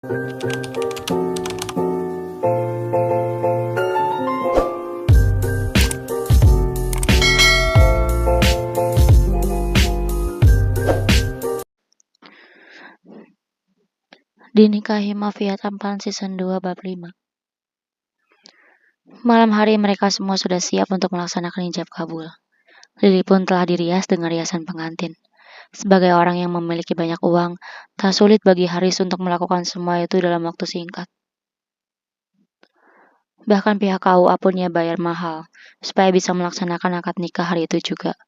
Dinikahi Mafia Tampan Season 2 Bab 5. Malam hari mereka semua sudah siap untuk melaksanakan ijab kabul. Lily pun telah dirias dengan riasan pengantin. Sebagai orang yang memiliki banyak uang, tak sulit bagi Haris untuk melakukan semua itu dalam waktu singkat. Bahkan pihak KUA pun ia bayar mahal, supaya bisa melaksanakan akad nikah hari itu juga.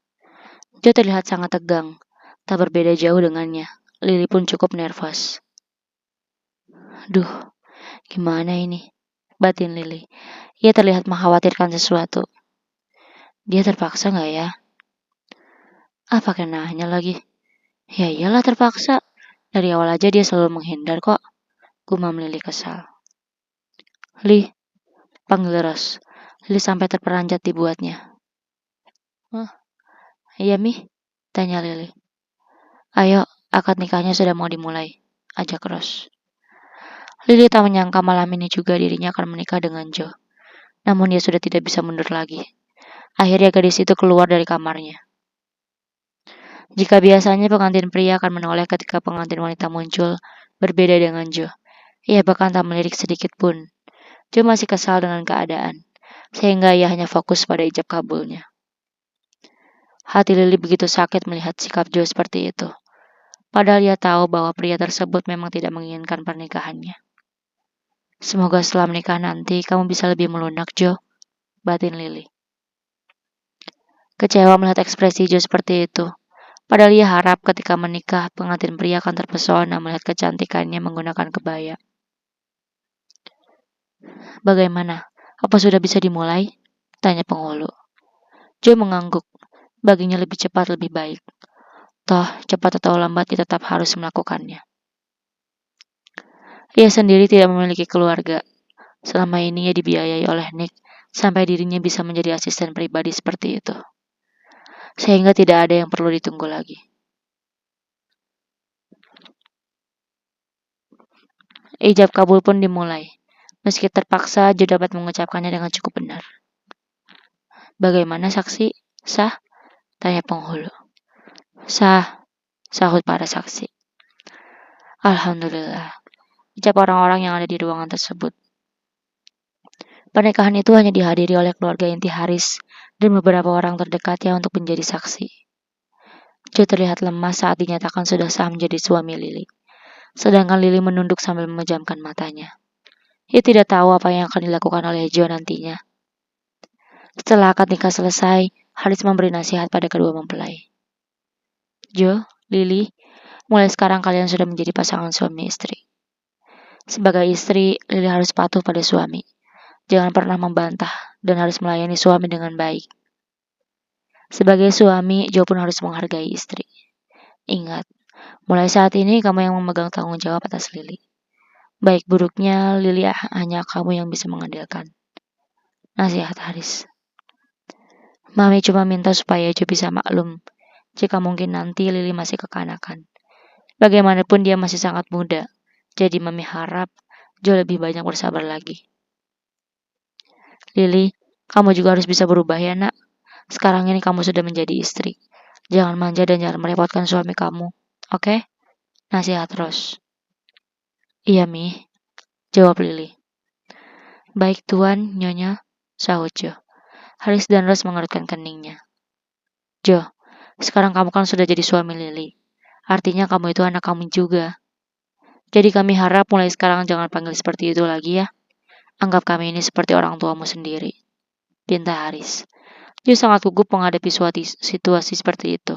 Joe terlihat sangat tegang, tak berbeda jauh dengannya. Lily pun cukup nervous. Duh, gimana ini? Batin Lily. Ia terlihat mengkhawatirkan sesuatu. Dia terpaksa nggak ya? Pakai nanya lagi. Ya iyalah terpaksa. Dari awal aja dia selalu menghindar kok. Gumam Lily kesal. Li, panggil Ros. Lily sampai terperanjat dibuatnya. Iya Mi, tanya Lily. Ayo, akad nikahnya sudah mau dimulai. Ajak Ros. Lily tak menyangka malam ini juga dirinya akan menikah dengan Joe. Namun dia sudah tidak bisa mundur lagi. Akhirnya gadis itu keluar dari kamarnya. Jika biasanya pengantin pria akan menoleh ketika pengantin wanita muncul, berbeda dengan Joe. Ia bahkan tak melirik sedikit pun. Joe masih kesal dengan keadaan, sehingga ia hanya fokus pada ijab kabulnya. Hati Lily begitu sakit melihat sikap Joe seperti itu. Padahal ia tahu bahwa pria tersebut memang tidak menginginkan pernikahannya. Semoga setelah menikah nanti kamu bisa lebih melunak, Joe, batin Lily. Kecewa melihat ekspresi Joe seperti itu. Padahal ia harap ketika menikah, pengantin pria akan terpesona melihat kecantikannya menggunakan kebaya. Bagaimana? Apa sudah bisa dimulai? Tanya penghulu. Joe mengangguk. Baginya lebih cepat lebih baik. Toh, cepat atau lambat ia tetap harus melakukannya. Ia sendiri tidak memiliki keluarga. Selama ini ia dibiayai oleh Nick, sampai dirinya bisa menjadi asisten pribadi seperti itu. Sehingga tidak ada yang perlu ditunggu lagi. Ijab kabul pun dimulai. Meski terpaksa, Joe dapat mengucapkannya dengan cukup benar. Bagaimana saksi? Sah? Tanya penghulu. Sah, sahut para saksi. Alhamdulillah, ucap orang-orang yang ada di ruangan tersebut. Pernikahan itu hanya dihadiri oleh keluarga inti Haris dan beberapa orang terdekatnya untuk menjadi saksi. Joe terlihat lemas saat dinyatakan sudah sah menjadi suami Lily. Sedangkan Lily menunduk sambil memejamkan matanya. Ia tidak tahu apa yang akan dilakukan oleh Joe nantinya. Setelah akad nikah selesai, Haris memberi nasihat pada kedua mempelai. Joe, Lily, mulai sekarang kalian sudah menjadi pasangan suami istri. Sebagai istri, Lily harus patuh pada suami. Jangan pernah membantah dan harus melayani suami dengan baik. Sebagai suami, Joe pun harus menghargai istri. Ingat, mulai saat ini kamu yang memegang tanggung jawab atas Lily. Baik buruknya, Lily hanya kamu yang bisa mengandalkan. Nasihat Haris. Mami cuma minta supaya Joe bisa maklum jika mungkin nanti Lily masih kekanakan. Bagaimanapun dia masih sangat muda, jadi Mami harap Joe lebih banyak bersabar lagi. Lily, kamu juga harus bisa berubah ya nak. Sekarang ini kamu sudah menjadi istri. Jangan manja dan jangan merepotkan suami kamu. Oke? Nasihat Ros. Iya Mi, jawab Lily. Baik tuan, Nyonya, sahut Joe. Haris dan Ros mengerutkan keningnya. Joe, sekarang kamu kan sudah jadi suami Lily. Artinya kamu itu anak kami juga. Jadi kami harap mulai sekarang jangan panggil seperti itu lagi ya. Anggap kami ini seperti orang tuamu sendiri. Pinta Haris. Joe sangat gugup menghadapi situasi seperti itu.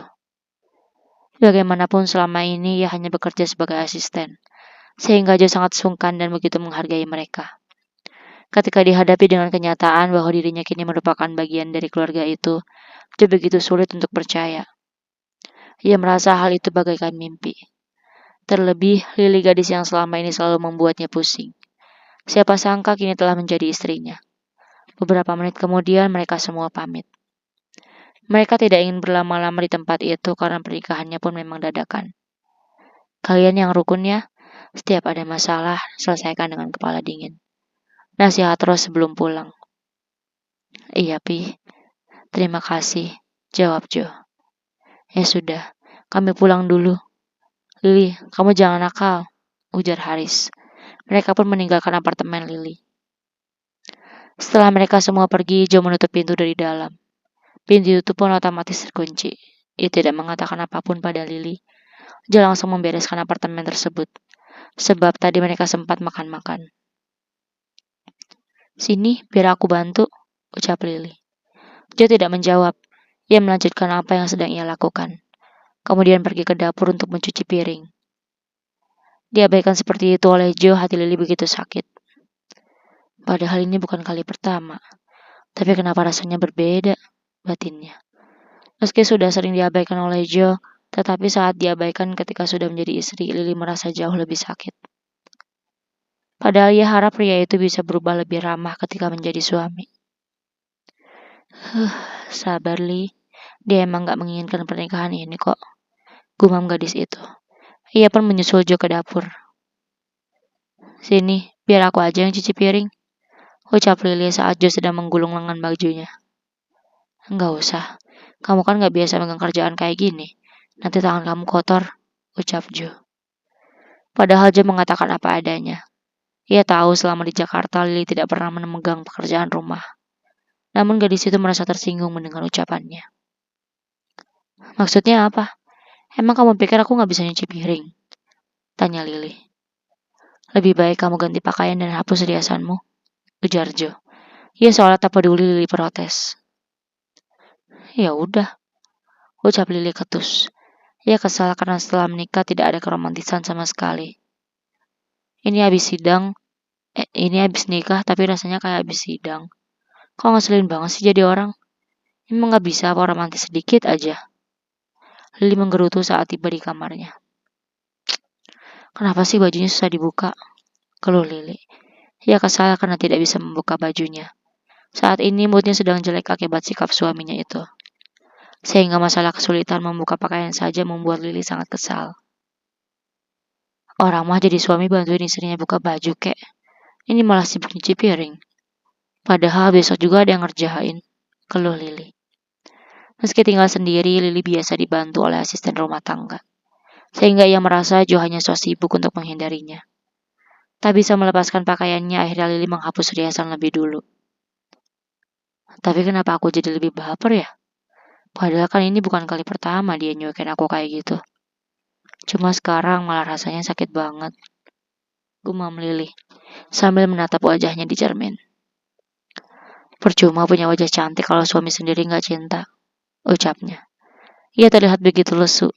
Bagaimanapun selama ini ia hanya bekerja sebagai asisten. Sehingga Joe sangat sungkan dan begitu menghargai mereka. Ketika dihadapi dengan kenyataan bahwa dirinya kini merupakan bagian dari keluarga itu, Joe begitu sulit untuk percaya. Ia merasa hal itu bagaikan mimpi. Terlebih, Lily gadis yang selama ini selalu membuatnya pusing. Siapa sangka kini telah menjadi istrinya. Beberapa menit kemudian mereka semua pamit. Mereka tidak ingin berlama-lama di tempat itu karena pernikahannya pun memang dadakan. Kalian yang rukun ya, Setiap ada masalah, selesaikan dengan kepala dingin. Nasihat terus sebelum pulang. Iya, Pi. Terima kasih. Jawab Jo. Ya sudah, kami pulang dulu. Lili, kamu jangan nakal. Ujar Haris. Mereka pun meninggalkan apartemen Lili. Setelah mereka semua pergi, Jo menutup pintu dari dalam. Pintu itu pun otomatis terkunci. Ia tidak mengatakan apapun pada Lili. Jo langsung membereskan apartemen tersebut. Sebab tadi mereka sempat makan-makan. Sini, biar aku bantu, ucap Lili. Jo tidak menjawab. Ia melanjutkan apa yang sedang ia lakukan. Kemudian pergi ke dapur untuk mencuci piring. Diabaikan seperti itu oleh Jo, hati Lili begitu sakit. Padahal ini bukan kali pertama. Tapi kenapa rasanya berbeda, batinnya. Meski sudah sering diabaikan oleh Jo, tetapi saat diabaikan ketika sudah menjadi istri, Lili merasa jauh lebih sakit. Padahal ia harap pria itu bisa berubah lebih ramah ketika menjadi suami. Sabar Li, dia emang gak menginginkan pernikahan ini kok, gumam gadis itu. Ia pun menyusul Jo ke dapur. Sini, biar aku aja yang cuci piring, ucap Lili saat Jo sedang menggulung lengan bajunya. Enggak usah, kamu kan gak biasa megang kerjaan kayak gini. Nanti tangan kamu kotor, ucap Jo. Padahal Jo mengatakan apa adanya. Ia tahu selama di Jakarta Lili tidak pernah memegang pekerjaan rumah. Namun gadis itu merasa tersinggung mendengar ucapannya. Maksudnya apa? Emang kamu pikir aku gak bisa nyuci piring? Tanya Lili. Lebih baik kamu ganti pakaian dan hapus riasanmu, ujar Jo. Ia seolah tak peduli Lili protes. Ya udah, ucap Lili ketus. Ia kesal karena setelah menikah tidak ada keromantisan sama sekali. Ini habis nikah tapi rasanya kayak habis sidang. Kok ngeselin banget sih jadi orang? Emang gak bisa apa romantis sedikit aja? Lili menggerutu saat tiba di kamarnya. Kenapa sih bajunya susah dibuka? Keluh Lili. Ia kesal karena tidak bisa membuka bajunya. Saat ini moodnya sedang jelek akibat sikap suaminya itu. Sehingga masalah kesulitan membuka pakaian saja membuat Lili sangat kesal. Orang mah jadi suami bantuin istrinya buka baju kek. Ini malah sibuk nyuci piring. Padahal besok juga ada yang ngerjain. Keluh Lili. Meski tinggal sendiri, Lili biasa dibantu oleh asisten rumah tangga. Sehingga ia merasa Jo hanya so sibuk untuk menghindarinya. Tak bisa melepaskan pakaiannya, akhirnya Lili menghapus riasan lebih dulu. Tapi kenapa aku jadi lebih baper ya? Padahal kan ini bukan kali pertama dia nyuekin aku kayak gitu. Cuma sekarang malah rasanya sakit banget. Gumam Lili sambil menatap wajahnya di cermin. Percuma punya wajah cantik kalau suami sendiri gak cinta, ucapnya. Ia terlihat begitu lesu.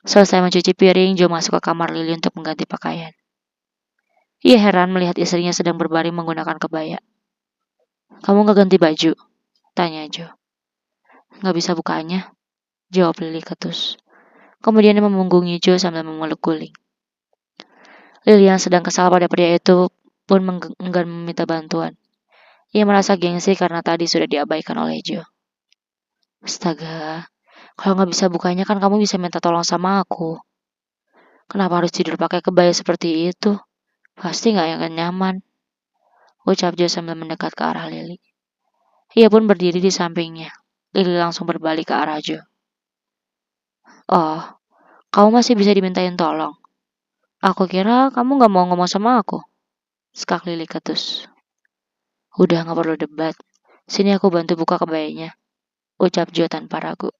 Selesai mencuci piring, Jo masuk ke kamar Lili untuk mengganti pakaian. Ia heran melihat istrinya sedang berbaring menggunakan kebaya. Kamu gak ganti baju? Tanya Jo. Gak bisa bukanya, jawab Lili ketus. Kemudian dia memunggungi Jo sambil memeluk guling. Lili yang sedang kesal pada pria itu pun enggan meminta bantuan. Ia merasa gengsi karena tadi sudah diabaikan oleh Jo. Astaga, kalau gak bisa bukanya kan kamu bisa minta tolong sama aku. Kenapa harus tidur pakai kebaya seperti itu? Pasti gak akan nyaman, ucap Jo sambil mendekat ke arah Lili. Ia pun berdiri di sampingnya. Lili langsung berbalik ke arah Jo. Oh, kamu masih bisa dimintain tolong. Aku kira kamu gak mau ngomong sama aku. Sekak Lili ketus. Udah gak perlu debat. Sini aku bantu buka kebayanya, ucap Jo tanpa ragu.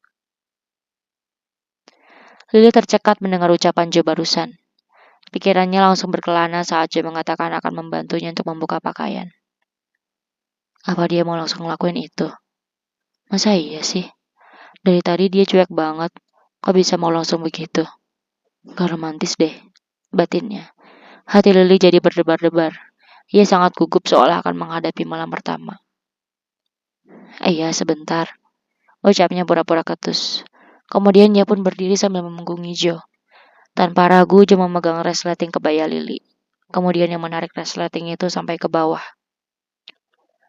Lili tercekat mendengar ucapan Jo barusan. Pikirannya langsung berkelana saat Jo mengatakan akan membantunya untuk membuka pakaian. Apa dia mau langsung ngelakuin itu? Masa iya sih? Dari tadi dia cuek banget. Kok bisa mau langsung begitu? Gak romantis deh, batinnya. Hati Lili jadi berdebar-debar. Ia sangat gugup seolah akan menghadapi malam pertama. Iya, sebentar, ucapnya pura-pura ketus. Kemudian ia pun berdiri sambil memunggungi Jo. Tanpa ragu, Jo memegang resleting kebaya Lili. Kemudian yang menarik resleting itu sampai ke bawah.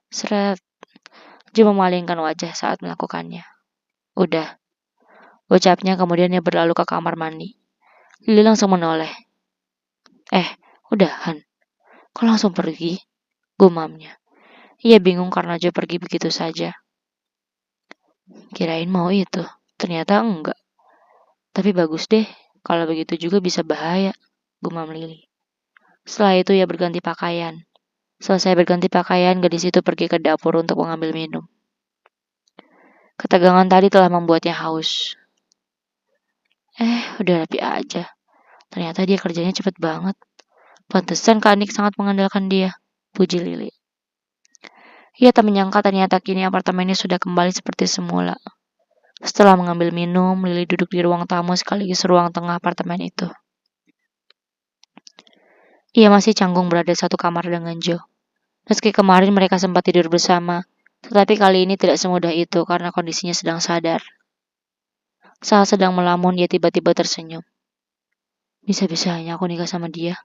Seret. Jo memalingkan wajah saat melakukannya. Udah, ucapnya kemudian ia berlalu ke kamar mandi. Lili langsung menoleh. Udahan? Kok langsung pergi? Gumamnya. Ia bingung karena Jo pergi begitu saja. Kirain mau itu. Ternyata enggak. Tapi bagus deh. Kalau begitu juga bisa bahaya. Gumam Lili. Setelah itu ia berganti pakaian. Selesai berganti pakaian, gadis itu pergi ke dapur untuk mengambil minum. Ketegangan tadi telah membuatnya haus. Udah rapi aja. Ternyata dia kerjanya cepet banget. Pantesan Kak Anik sangat mengandalkan dia. Puji Lili. Ia tak menyangka ternyata kini apartemennya sudah kembali seperti semula. Setelah mengambil minum, Lili duduk di ruang tamu sekaligus ruang tengah apartemen itu. Ia masih canggung berada satu kamar dengan Joe. Meski kemarin mereka sempat tidur bersama, tetapi kali ini tidak semudah itu karena kondisinya sedang sadar. Saat sedang melamun, ia tiba-tiba tersenyum. Bisa-bisanya aku nikah sama dia.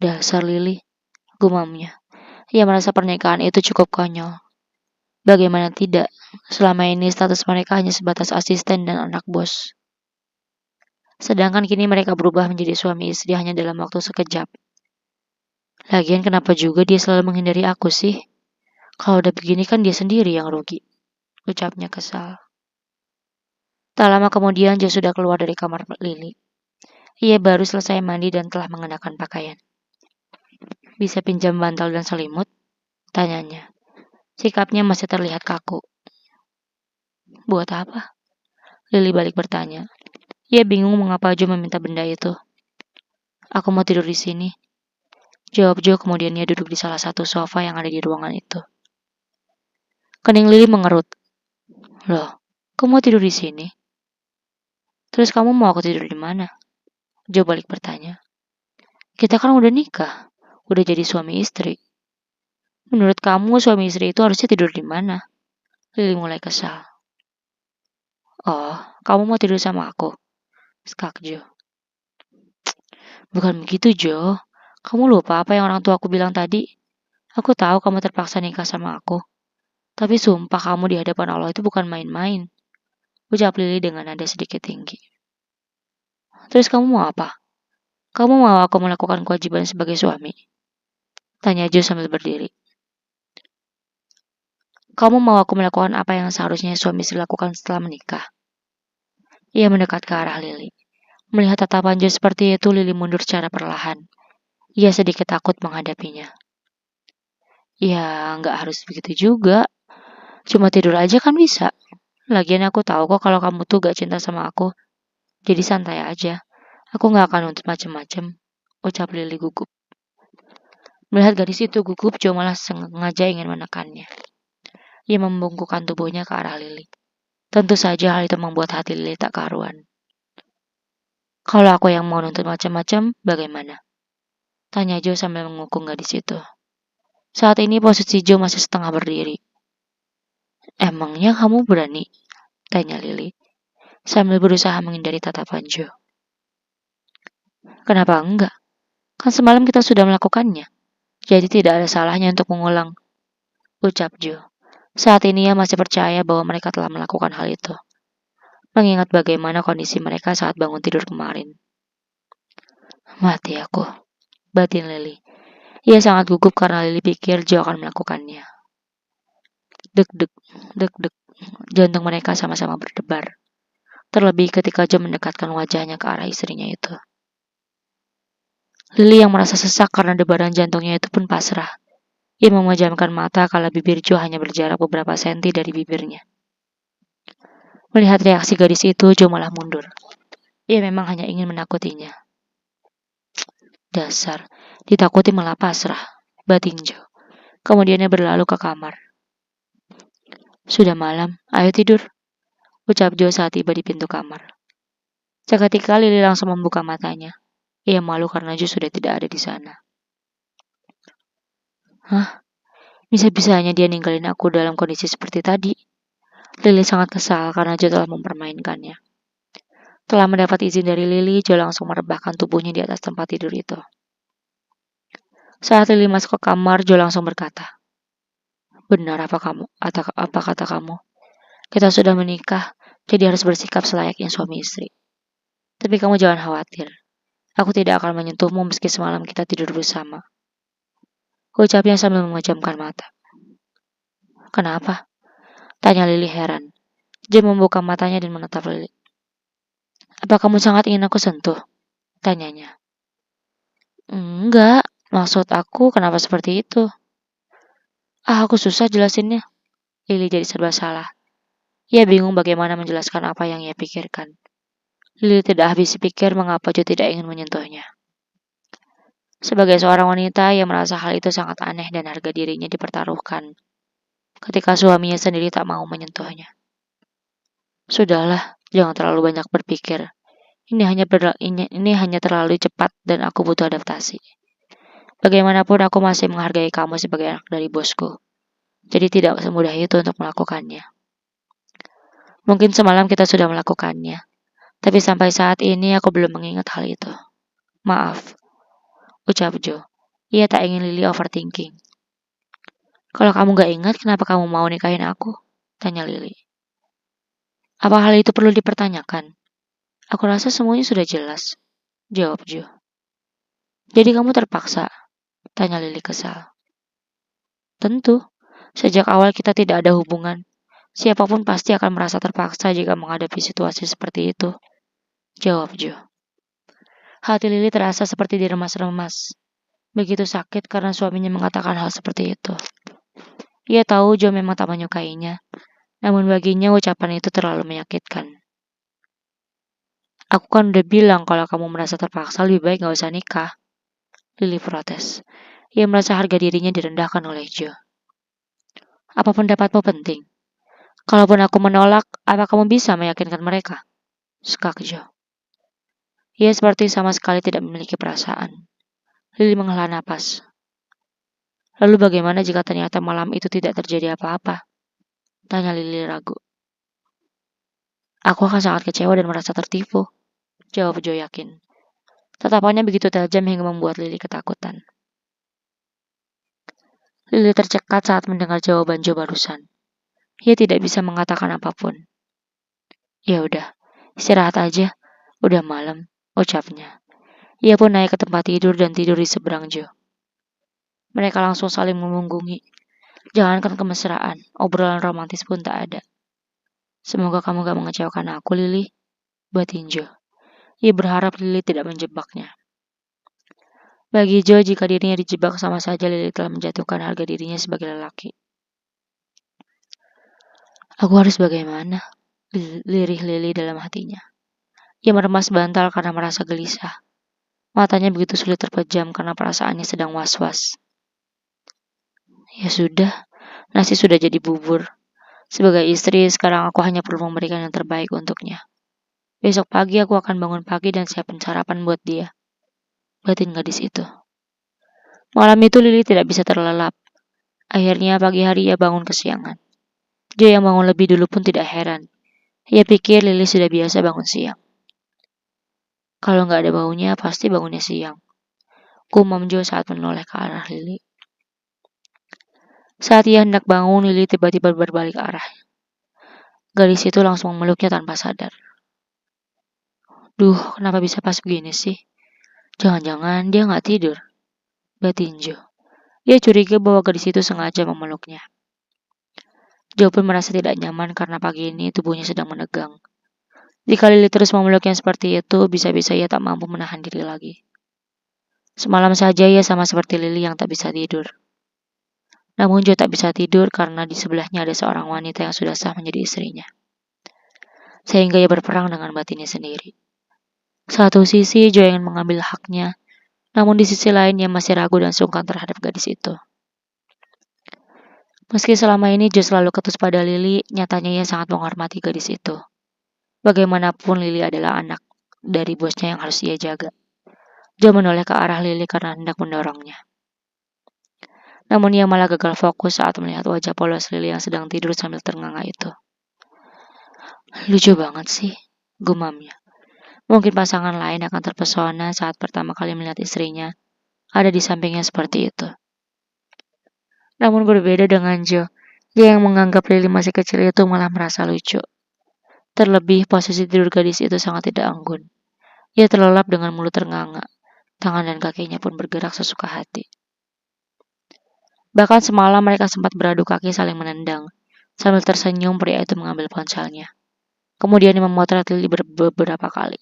Dasar Lili, gumamnya. Ia merasa pernikahan itu cukup konyol. Bagaimana tidak, selama ini status mereka hanya sebatas asisten dan anak bos. Sedangkan kini mereka berubah menjadi suami istri hanya dalam waktu sekejap. Lagian kenapa juga dia selalu menghindari aku sih? Kalau udah begini kan dia sendiri yang rugi. Ucapnya kesal. Tak lama kemudian Jo sudah keluar dari kamar Lili. Ia baru selesai mandi dan telah mengenakan pakaian. Bisa pinjam bantal dan selimut? Tanyanya. Sikapnya masih terlihat kaku. Buat apa? Lili balik bertanya. Ia bingung mengapa Jo meminta benda itu. Aku mau tidur di sini. Jawab Jo, kemudian ia duduk di salah satu sofa yang ada di ruangan itu. Kening Lili mengerut. Loh, kamu mau tidur di sini? Terus kamu mau aku tidur di mana? Jo balik bertanya. Kita kan udah nikah, udah jadi suami istri. Menurut kamu suami istri itu harusnya tidur di mana? Lili mulai kesal. Oh, kamu mau tidur sama aku? Skak Jo. Bukan begitu Jo. Kamu lupa apa yang orang tua aku bilang tadi? Aku tahu kamu terpaksa nikah sama aku. Tapi sumpah kamu di hadapan Allah itu bukan main-main. Ucap Lili dengan nada sedikit tinggi. Terus kamu mau apa? Kamu mau aku melakukan kewajiban sebagai suami? Tanya Jo sambil berdiri. Kamu mau aku melakukan apa yang seharusnya suami istri lakukan setelah menikah? Ia mendekat ke arah Lili. Melihat tatapan Jo seperti itu, Lili mundur secara perlahan. Ia sedikit takut menghadapinya. Ya, nggak harus begitu juga. Cuma tidur aja kan bisa. Lagian aku tahu kok kalau kamu tuh gak cinta sama aku. Jadi santai aja. Aku gak akan nuntut macem-macem. Ucap Lili gugup. Melihat gadis itu gugup, Jo malah sengaja ingin menekannya. Ia membungkukkan tubuhnya ke arah Lili. Tentu saja hal itu membuat hati Lili tak karuan. Kalau aku yang mau nuntut macam-macam, bagaimana? Tanya Jo sambil mengukung gadis itu. Saat ini posisi Jo masih setengah berdiri. Emangnya kamu berani? Tanya Lili, sambil berusaha menghindari tatapan Jo. Kenapa enggak? Kan semalam kita sudah melakukannya. Jadi tidak ada salahnya untuk mengulang. Ucap Jo. Saat ini ia masih percaya bahwa mereka telah melakukan hal itu. Mengingat bagaimana kondisi mereka saat bangun tidur kemarin. Mati aku, batin Lili. Ia sangat gugup karena Lili pikir Jo akan melakukannya. Deg-deg, deg-deg. Jantung mereka sama-sama berdebar. Terlebih ketika Jo mendekatkan wajahnya ke arah istrinya itu. Lili yang merasa sesak karena debaran jantungnya itu pun pasrah. Ia memejamkan mata kala bibir Jo hanya berjarak beberapa senti dari bibirnya. Melihat reaksi gadis itu, Jo malah mundur. Ia memang hanya ingin menakutinya. Dasar, ditakuti malah pasrah, batin Jo. Kemudian ia berlalu ke kamar. Sudah malam, ayo tidur, ucap Jo saat tiba di pintu kamar. Seketika Lili langsung membuka matanya. Ia malu karena Jo sudah tidak ada di sana. Hah? Bisa-bisanya dia ninggalin aku dalam kondisi seperti tadi. Lili sangat kesal karena Jo telah mempermainkannya. Telah mendapat izin dari Lili, Jo langsung merebahkan tubuhnya di atas tempat tidur itu. Saat Lili masuk ke kamar, Jo langsung berkata, benar apa kata kamu? Kita sudah menikah, jadi harus bersikap selayaknya suami istri. Tapi kamu jangan khawatir. Aku tidak akan menyentuhmu meski semalam kita tidur bersama. Ucapnya sambil memejamkan mata. Kenapa? Tanya Lili heran. Dia membuka matanya dan menatap Lili. Apa kamu sangat ingin aku sentuh? Tanyanya. Enggak, maksud aku kenapa seperti itu? Aku susah jelasinnya. Lili jadi serba salah. Ia bingung bagaimana menjelaskan apa yang ia pikirkan. Lili tidak habis pikir mengapa Jo tidak ingin menyentuhnya. Sebagai seorang wanita, ia merasa hal itu sangat aneh dan harga dirinya dipertaruhkan ketika suaminya sendiri tak mau menyentuhnya. Sudahlah, jangan terlalu banyak berpikir. Ini hanya terlalu cepat dan aku butuh adaptasi. Bagaimanapun aku masih menghargai kamu sebagai anak dari bosku. Jadi tidak semudah itu untuk melakukannya. Mungkin semalam kita sudah melakukannya, tapi sampai saat ini aku belum mengingat hal itu. Maaf, ucap Jo. Ia tak ingin Lily overthinking. Kalau kamu gak ingat, kenapa kamu mau nikahin aku? Tanya Lily. Apa hal itu perlu dipertanyakan? Aku rasa semuanya sudah jelas. Jawab Jo. Jadi kamu terpaksa? Tanya Lily kesal. Tentu, sejak awal kita tidak ada hubungan. Siapapun pasti akan merasa terpaksa jika menghadapi situasi seperti itu. Jawab Jo. Hati Lily terasa seperti diremas-remas. Begitu sakit karena suaminya mengatakan hal seperti itu. Ia tahu Jo memang tak menyukainya, namun baginya ucapan itu terlalu menyakitkan. Aku kan udah bilang kalau kamu merasa terpaksa lebih baik gak usah nikah. Lily protes. Ia merasa harga dirinya direndahkan oleh Jo. Apa pendapatmu penting? Kalaupun aku menolak, apa kamu bisa meyakinkan mereka? Sekak Jo. Ia seperti sama sekali tidak memiliki perasaan. Lily menghela napas. Lalu bagaimana jika ternyata malam itu tidak terjadi apa-apa? Tanya Lily ragu. Aku akan sangat kecewa dan merasa tertipu. Jawab Jo yakin. Tatapannya begitu tajam hingga membuat Lily ketakutan. Lily tercekat saat mendengar jawaban Jo barusan. Ia tidak bisa mengatakan apapun. Ya udah, istirahat aja. Udah malam, ucapnya. Ia pun naik ke tempat tidur dan tidur di seberang Jo. Mereka langsung saling memunggungi. Jangankan kemesraan, obrolan romantis pun tak ada. Semoga kamu gak mengecewakan aku, Lily. Batin Jo. Ia berharap Lily tidak menjebaknya. Bagi Jo, jika dirinya dijebak sama saja Lily telah menjatuhkan harga dirinya sebagai lelaki. Aku harus bagaimana? Lirih Lily dalam hatinya. Ia meremas bantal karena merasa gelisah. Matanya begitu sulit terpejam karena perasaannya sedang was-was. Ya sudah, nasi sudah jadi bubur. Sebagai istri, sekarang aku hanya perlu memberikan yang terbaik untuknya. Besok pagi aku akan bangun pagi dan siapin sarapan buat dia. Batin gadis itu. Malam itu Lily tidak bisa terlelap. Akhirnya pagi hari ia bangun kesiangan. Dia yang bangun lebih dulu pun tidak heran. Ia pikir Lily sudah biasa bangun siang. Kalau nggak ada baunya, pasti bangunnya siang. Gumam Jo saat menoleh ke arah Lily. Saat ia hendak bangun, Lily tiba-tiba berbalik arah. Gadis itu langsung memeluknya tanpa sadar. Duh, kenapa bisa pas begini sih? Jangan-jangan dia nggak tidur. Batin Jo. Ia curiga bahwa gadis itu sengaja memeluknya. Jo pun merasa tidak nyaman karena pagi ini tubuhnya sedang menegang. Jika Lily terus memeluknya seperti itu, bisa-bisa ia tak mampu menahan diri lagi. Semalam saja ia sama seperti Lily yang tak bisa tidur. Namun Jo tak bisa tidur karena di sebelahnya ada seorang wanita yang sudah sah menjadi istrinya. Sehingga ia berperang dengan batinnya sendiri. Satu sisi Jo ingin mengambil haknya, namun di sisi lain ia masih ragu dan sungkan terhadap gadis itu. Meski selama ini Jo selalu ketus pada Lily, nyatanya ia sangat menghormati gadis itu. Bagaimanapun Lily adalah anak dari bosnya yang harus ia jaga. Jo menoleh ke arah Lily karena hendak mendorongnya. Namun ia malah gagal fokus saat melihat wajah polos Lily yang sedang tidur sambil ternganga itu. Lucu banget sih, gumamnya. Mungkin pasangan lain akan terpesona saat pertama kali melihat istrinya ada di sampingnya seperti itu. Namun berbeda dengan Jo, dia yang menganggap Lily masih kecil itu malah merasa lucu. Terlebih posisi tidur gadis itu sangat tidak anggun. Ia terlelap dengan mulut ternganga. Tangan dan kakinya pun bergerak sesuka hati. Bahkan semalam mereka sempat beradu kaki saling menendang. Sambil tersenyum, pria itu mengambil ponselnya. Kemudian dia memotret Lily beberapa kali.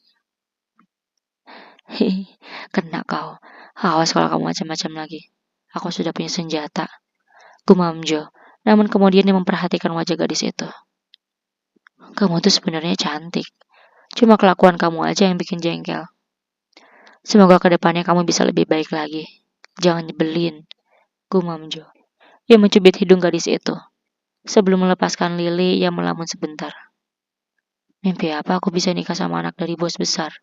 Hihi, kena kau. Awas kalau kamu macam-macam lagi. Aku sudah punya senjata. Gumam Jo. Namun kemudian dia memperhatikan wajah gadis itu. Kamu tuh sebenarnya cantik. Cuma kelakuan kamu aja yang bikin jengkel. Semoga kedepannya kamu bisa lebih baik lagi. Jangan nyebelin. Gumam Jo. Ia mencubit hidung gadis itu. Sebelum melepaskan Lily, ia melamun sebentar. Mimpi apa aku bisa nikah sama anak dari bos besar?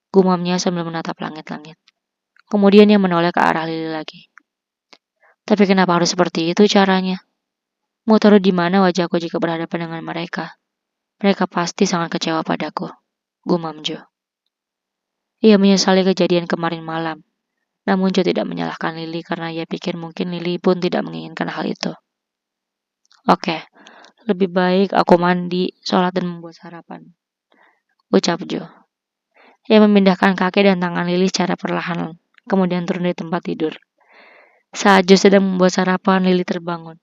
Gumamnya sambil menatap langit-langit. Kemudian ia menoleh ke arah Lily lagi. Tapi kenapa harus seperti itu caranya? Mau taruh di mana wajahku jika berhadapan dengan mereka? Mereka pasti sangat kecewa padaku. Gumam Jo. Ia menyesali kejadian kemarin malam. Namun Jo tidak menyalahkan Lily karena ia pikir mungkin Lily pun tidak menginginkan hal itu. Oke, lebih baik aku mandi, sholat dan membuat sarapan. Ucap Jo. Ia memindahkan kaki dan tangan Lily secara perlahan, kemudian turun dari tempat tidur. Saat Jo sedang membuat sarapan, Lily terbangun.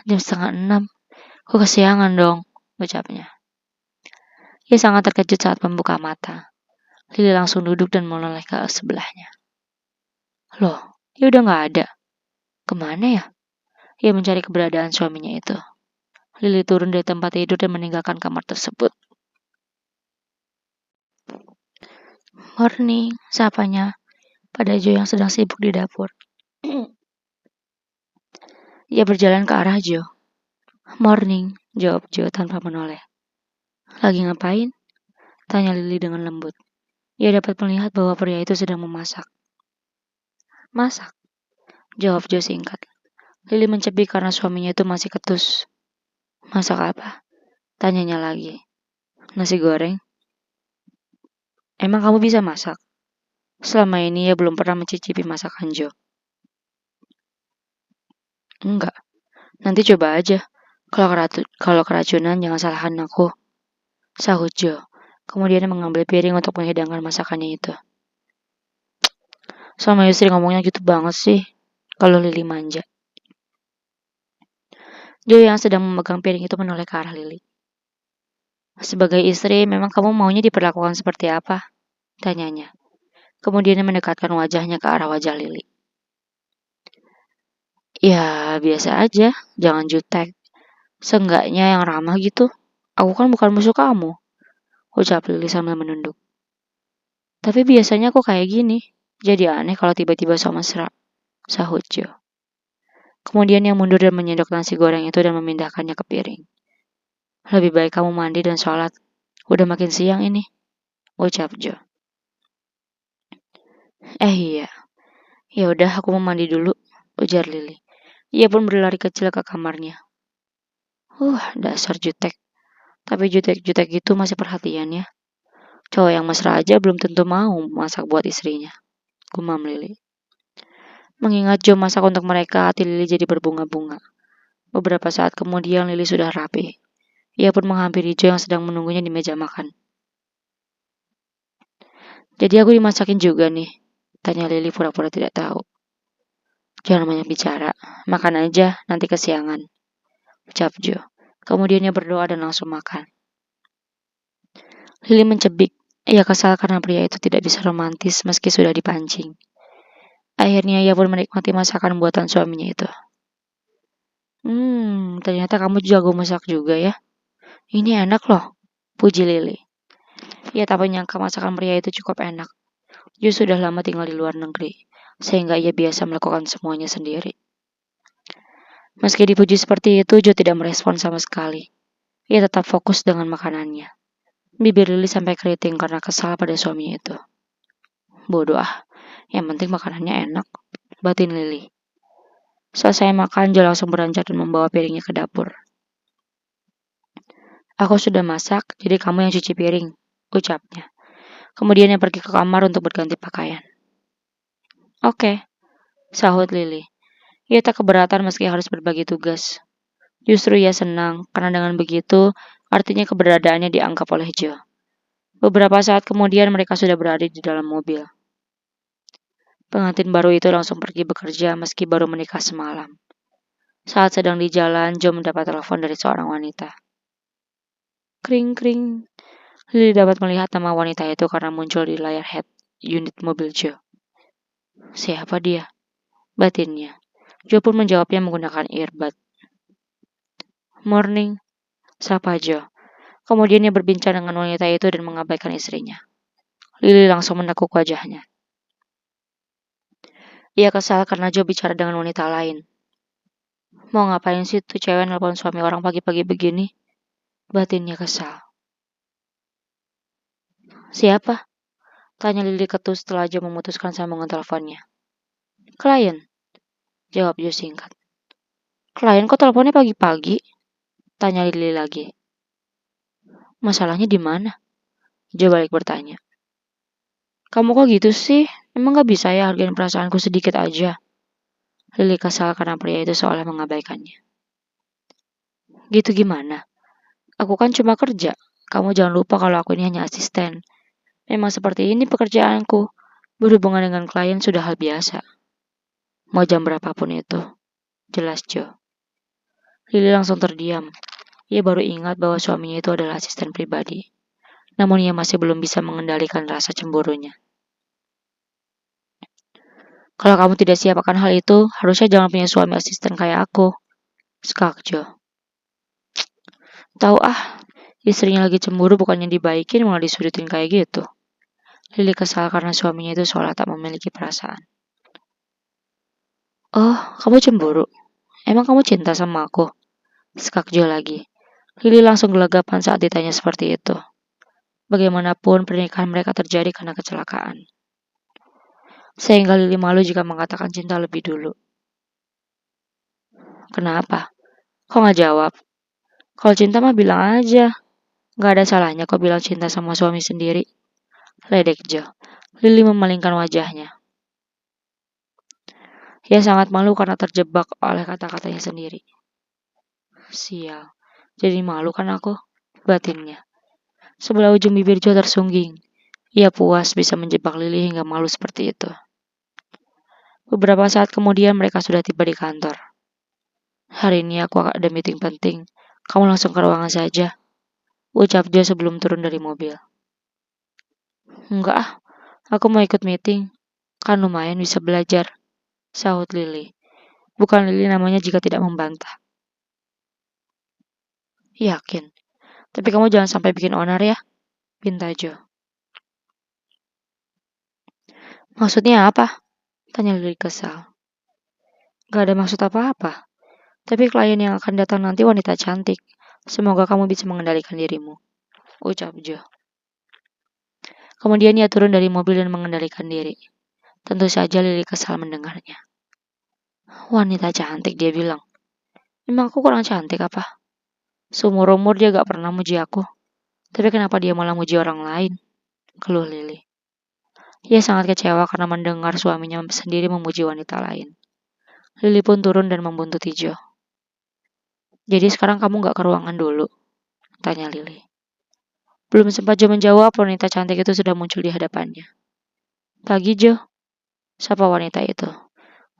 Jam 5:30. Kok kesiangan dong, ucapnya. Ia sangat terkejut saat membuka mata. Lily langsung duduk dan menoleh ke sebelahnya. Loh, dia udah gak ada. Kemana ya? Ia mencari keberadaan suaminya itu. Lily turun dari tempat tidur dan meninggalkan kamar tersebut. Morning, sapanya pada Jo yang sedang sibuk di dapur. Ia berjalan ke arah Jo. Morning, jawab Jo tanpa menoleh. Lagi ngapain? Tanya Lily dengan lembut. Ia dapat melihat bahwa pria itu sedang memasak. Masak? Jawab Jo singkat. Lily mencebik karena suaminya itu masih ketus. Masak apa? Tanyanya lagi. Nasi goreng? Emang kamu bisa masak? Selama ini ia belum pernah mencicipi masakan Jo. Enggak, nanti coba aja. Kalau keracunan jangan salahkan aku. Sahut Jo. Kemudian mengambil piring untuk menghidangkan masakannya itu. Sama istri ngomongnya gitu banget sih. Kalau Lily manja. Jo yang sedang memegang piring itu menoleh ke arah Lily. Sebagai istri, memang kamu maunya diperlakukan seperti apa? Tanyanya. Kemudian dia mendekatkan wajahnya ke arah wajah Lily. Ya, biasa aja. Jangan jutek. Seenggaknya yang ramah gitu. Aku kan bukan musuh kamu. Ucap Lily sambil menunduk. Tapi biasanya aku kayak gini. Jadi aneh kalau tiba-tiba so mesra. Sahut Jo. Kemudian ia mundur dan menyendok nasi goreng itu dan memindahkannya ke piring. Lebih baik kamu mandi dan sholat. Udah makin siang ini. Ucap Jo. Iya. Ya udah aku mau mandi dulu. Ujar Lily. Ia pun berlari kecil ke kamarnya. Dasar jutek. Tapi jutek-jutek gitu masih perhatian ya. Cowok yang mesra aja belum tentu mau masak buat istrinya. Gumam Lily. Mengingat Jo masak untuk mereka, hati Lily jadi berbunga-bunga. Beberapa saat kemudian Lily sudah rapi. Ia pun menghampiri Jo yang sedang menunggunya di meja makan. Jadi aku dimasakin juga nih, tanya Lily pura-pura tidak tahu. Jangan banyak bicara, makan aja, nanti kesiangan. Ucap Jo. Kemudian ia berdoa dan langsung makan. Lily mencebik. Ia kesal karena pria itu tidak bisa romantis meski sudah dipancing. Akhirnya ia pun menikmati masakan buatan suaminya itu. Ternyata kamu jago masak juga ya. Ini enak loh, puji Lily. Ia tak menyangka masakan pria itu cukup enak. Jo sudah lama tinggal di luar negeri, sehingga ia biasa melakukan semuanya sendiri. Meski dipuji seperti itu, Jo tidak merespon sama sekali. Ia tetap fokus dengan makanannya. Bibir Lily sampai keriting karena kesal pada suaminya itu. Bodoh ah, yang penting makanannya enak, batin Lily. Selesai makan, Jo langsung beranjak dan membawa piringnya ke dapur. Aku sudah masak, jadi kamu yang cuci piring, ucapnya. Kemudian ia pergi ke kamar untuk berganti pakaian. Oke, sahut Lily. Ia tak keberatan meski harus berbagi tugas. Justru ia senang, karena dengan begitu, Artinya keberadaannya dianggap oleh Joe. Beberapa saat kemudian mereka sudah berada di dalam mobil. Pengantin baru itu langsung pergi bekerja meski baru menikah semalam. Saat sedang di jalan, Joe mendapat telepon dari seorang wanita. Kring-kring. Lily dapat melihat nama wanita itu karena muncul di layar head unit mobil Joe. Siapa dia? Batinnya. Joe pun menjawabnya menggunakan earbud. Morning, sapa Joe. Kemudian ia berbincang dengan wanita itu dan mengabaikan istrinya. Lily langsung menekuk wajahnya. Ia kesal karena Joe bicara dengan wanita lain. Mau ngapain sih tuh cewek nelpon suami orang pagi-pagi begini? Batinnya kesal. Siapa? Tanya Lily ketus setelah Joe memutuskan sambungan teleponnya. Klien, jawab Joe singkat. Klien kok teleponnya pagi-pagi? Tanya Lily lagi. Masalahnya di mana? Joe balik bertanya. Kamu kok gitu sih? Emang gak bisa ya hargain perasaanku sedikit aja? Lily kesal karena pria itu seolah mengabaikannya. Gitu gimana? Aku kan cuma kerja. Kamu jangan lupa kalau aku ini hanya asisten. Memang seperti ini pekerjaanku. Berhubungan dengan klien sudah hal biasa. Mau jam berapapun itu. Jelas Joe. Lily langsung terdiam. Ia baru ingat bahwa suaminya itu adalah asisten pribadi. Namun ia masih belum bisa mengendalikan rasa cemburunya. Kalau kamu tidak siap akan hal itu, harusnya jangan punya suami asisten kayak aku. Skak Joe. Tahu istrinya lagi cemburu bukannya dibaikin malah disudutin kayak gitu. Lily kesal karena suaminya itu seolah tak memiliki perasaan. Oh, kamu cemburu? Emang kamu cinta sama aku? Skak Joe lagi. Lily langsung gelagapan saat ditanya seperti itu. Bagaimanapun pernikahan mereka terjadi karena kecelakaan. Sehingga Lily malu jika mengatakan cinta lebih dulu. Kenapa? Kok gak jawab? Kalau cinta mah bilang aja. Gak ada salahnya kok bilang cinta sama suami sendiri. Ledek Joe. Lily memalingkan wajahnya. Ia sangat malu karena terjebak oleh kata-katanya sendiri. Sial. Jadi malu kan aku? Batinnya. Sebelah ujung bibir Joe tersungging. Ia puas bisa menjebak Lily hingga malu seperti itu. Beberapa saat kemudian mereka sudah tiba di kantor. Hari ini aku ada meeting penting. Kamu langsung ke ruangan saja. Ucap Joe sebelum turun dari mobil. Enggak aku mau ikut meeting. Kan lumayan bisa belajar. Sahut Lily. Bukan Lily namanya jika tidak membantah. Yakin. Tapi kamu jangan sampai bikin onar ya. Pinta Joe. Maksudnya apa? Tanya Lily kesal. Gak ada maksud apa-apa. Tapi klien yang akan datang nanti wanita cantik. Semoga kamu bisa mengendalikan dirimu. Ucap Joe. Kemudian ia turun dari mobil dan mengendalikan diri. Tentu saja Lily kesal mendengarnya. Wanita cantik dia bilang. Emang aku kurang cantik apa? Seumur-umur dia gak pernah muji aku. Tapi kenapa dia malah muji orang lain? Keluh Lily. Ia sangat kecewa karena mendengar suaminya sendiri memuji wanita lain. Lily pun turun dan membuntuti Joe. Jadi sekarang kamu gak ke ruangan dulu? Tanya Lily. Belum sempat Joe menjawab, wanita cantik itu sudah muncul di hadapannya. Pagi Joe, sapa wanita itu.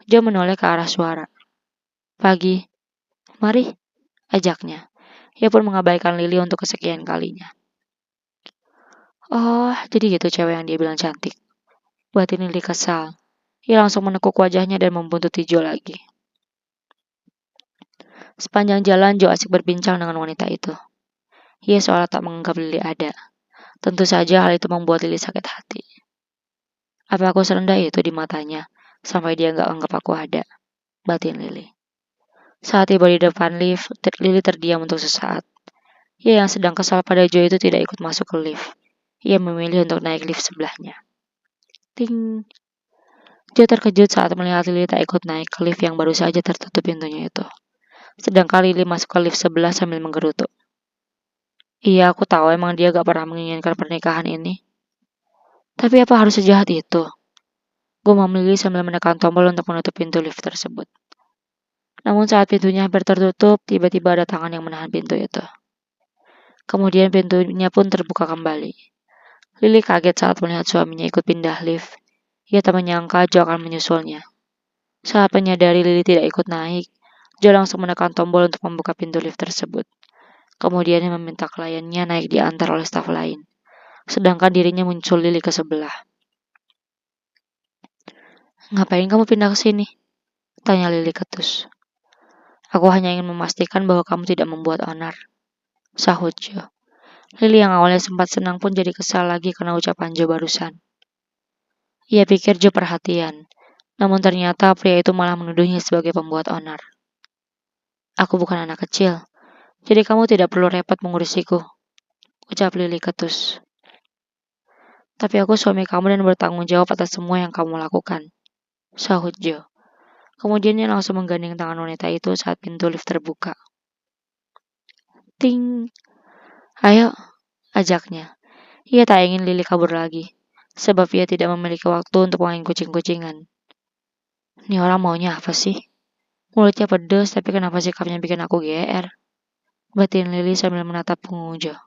Joe menoleh ke arah suara. Pagi, mari, ajaknya. Ia pun mengabaikan Lily untuk kesekian kalinya. Oh, jadi gitu cewek yang dia bilang cantik. Batin Lily kesal. Ia langsung menekuk wajahnya dan membuntuti Joe lagi. Sepanjang jalan Joe asik berbincang dengan wanita itu. Ia seolah tak menganggap Lily ada. Tentu saja hal itu membuat Lily sakit hati. Apa aku serendah itu di matanya, sampai dia gak anggap aku ada? Batin Lily. Saat tiba di depan lift, Lily terdiam untuk sesaat. Ia yang sedang kesal pada Joe itu tidak ikut masuk ke lift. Ia memilih untuk naik lift sebelahnya. Ting. Joe terkejut saat melihat Lily tak ikut naik ke lift yang baru saja tertutup pintunya itu. Sedangkan Lily masuk ke lift sebelah sambil menggerutu. Iya, aku tahu emang dia gak pernah menginginkan pernikahan ini. Tapi apa harus sejahat itu? Gumam Lily sambil menekan tombol untuk menutup pintu lift tersebut. Namun saat pintunya hampir tertutup, tiba-tiba ada tangan yang menahan pintu itu. Kemudian pintunya pun terbuka kembali. Lily kaget saat melihat suaminya ikut pindah lift. Ia tak menyangka Joe akan menyusulnya. Saat menyadari Lily tidak ikut naik, Joe langsung menekan tombol untuk membuka pintu lift tersebut. Kemudian ia meminta kliennya naik diantar oleh staf lain. Sedangkan dirinya muncul Lily ke sebelah. "Ngapain kamu pindah ke sini?" tanya Lily ketus. "Aku hanya ingin memastikan bahwa kamu tidak membuat onar," sahut Joe. Lily yang awalnya sempat senang pun jadi kesal lagi karena ucapan Joe barusan. Ia pikir Joe perhatian, namun ternyata pria itu malah menuduhnya sebagai pembuat onar. "Aku bukan anak kecil, jadi kamu tidak perlu repot mengurusiku," ucap Lily ketus. "Tapi aku suami kamu dan bertanggung jawab atas semua yang kamu lakukan," sahut Joe. Kemudian ia langsung menggandeng tangan wanita itu saat pintu lift terbuka. "Ting!" "Ayo," ajaknya. Ia tak ingin Lily kabur lagi, sebab ia tidak memiliki waktu untuk main kucing-kucingan. Ini orang maunya apa sih? Mulutnya pedes, tapi kenapa sikapnya bikin aku GR? Batin Lily sambil menatap punggung Joe.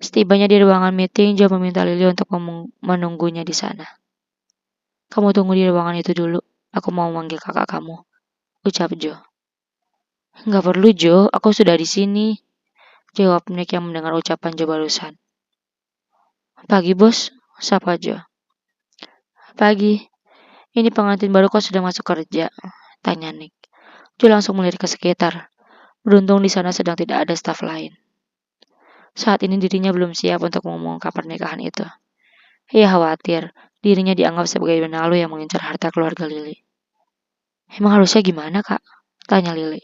Setibanya di ruangan meeting, Joe meminta Lily untuk menunggunya di sana. "Kamu tunggu di ruangan itu dulu, aku mau manggil kakak kamu," ucap Joe. "Nggak perlu Joe, aku sudah di sini," jawab Nick yang mendengar ucapan Joe barusan. "Pagi bos," sapa Joe. "Pagi, ini pengantin baru kok sudah masuk kerja?" tanya Nick. Joe langsung melirik ke sekitar. Beruntung di sana sedang tidak ada staf lain. Saat ini dirinya belum siap untuk mengumumkan pernikahan itu. Ia khawatir dirinya dianggap sebagai benalu yang mengincar harta keluarga Lily. "Emang harusnya gimana, Kak?" tanya Lily.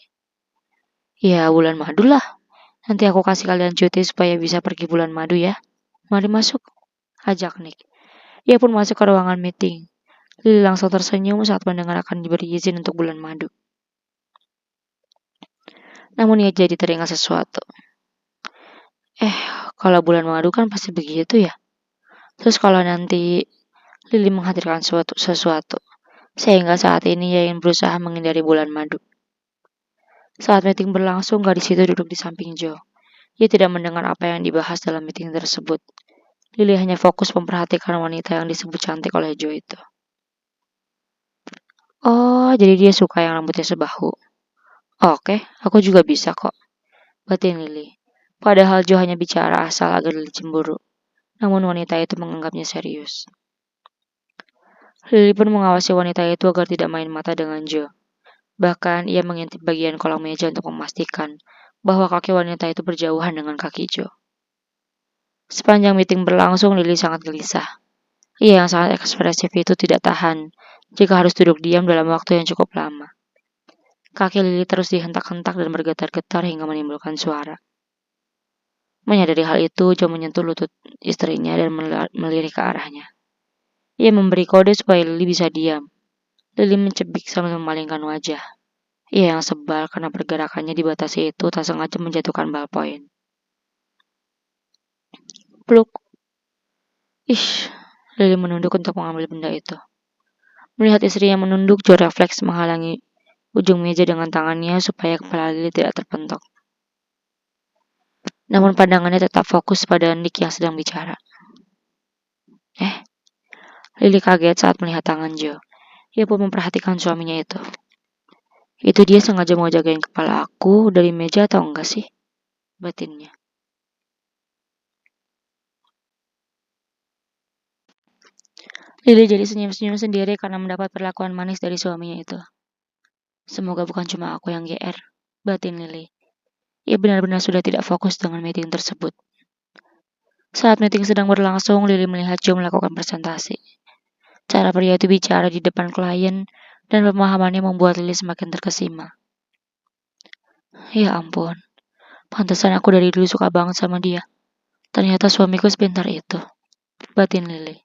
"Ya, bulan madu lah. Nanti aku kasih kalian cuti supaya bisa pergi bulan madu ya. Mari masuk," ajak Nick. Ia pun masuk ke ruangan meeting. Lily langsung tersenyum saat mendengar akan diberi izin untuk bulan madu. Namun ia jadi teringat sesuatu. Kalau bulan madu kan pasti begitu ya. Terus kalau nanti Lily menghadirkan sesuatu, sehingga saat ini ia ingin berusaha menghindari bulan madu. Saat meeting berlangsung, gadis itu duduk di samping Joe. Ia tidak mendengar apa yang dibahas dalam meeting tersebut. Lily hanya fokus memperhatikan wanita yang disebut cantik oleh Joe itu. "Oh, jadi dia suka yang rambutnya sebahu. Oke, aku juga bisa kok," batin Lily. Padahal Joe hanya bicara asal agar Lily cemburu. Namun wanita itu menganggapnya serius. Lily pun mengawasi wanita itu agar tidak main mata dengan Joe. Bahkan ia mengintip bagian kolong meja untuk memastikan bahwa kaki wanita itu berjauhan dengan kaki Joe. Sepanjang meeting berlangsung, Lily sangat gelisah. Ia yang sangat ekspresif itu tidak tahan jika harus duduk diam dalam waktu yang cukup lama. Kaki Lily terus dihentak-hentak dan bergetar-getar hingga menimbulkan suara. Menyadari hal itu, Joe menyentuh lutut istrinya dan melirik ke arahnya. Ia memberi kode supaya Lily bisa diam. Lily mencebik sambil memalingkan wajah. Ia yang sebal karena pergerakannya dibatasi itu tak sengaja menjatuhkan ballpoint. Pluk. Ish, Lily menunduk untuk mengambil benda itu. Melihat istrinya menunduk, Joe refleks menghalangi ujung meja dengan tangannya supaya kepala Lily tidak terpentok. Namun pandangannya tetap fokus pada Nick yang sedang bicara. Lily kaget saat melihat tangan Joe. Ia pun memperhatikan suaminya itu. "Itu dia sengaja mau jagain kepala aku dari meja atau enggak sih?" batinnya. Lily jadi senyum-senyum sendiri karena mendapat perlakuan manis dari suaminya itu. Semoga bukan cuma aku yang GR, batin Lily. Ia benar-benar sudah tidak fokus dengan meeting tersebut. Saat meeting sedang berlangsung, Lily melihat Joe melakukan presentasi. Cara pria itu bicara di depan klien dan pemahamannya membuat Lily semakin terkesima. Ya ampun, pantesan aku dari dulu suka banget sama dia. Ternyata suamiku sepintar itu, batin Lily.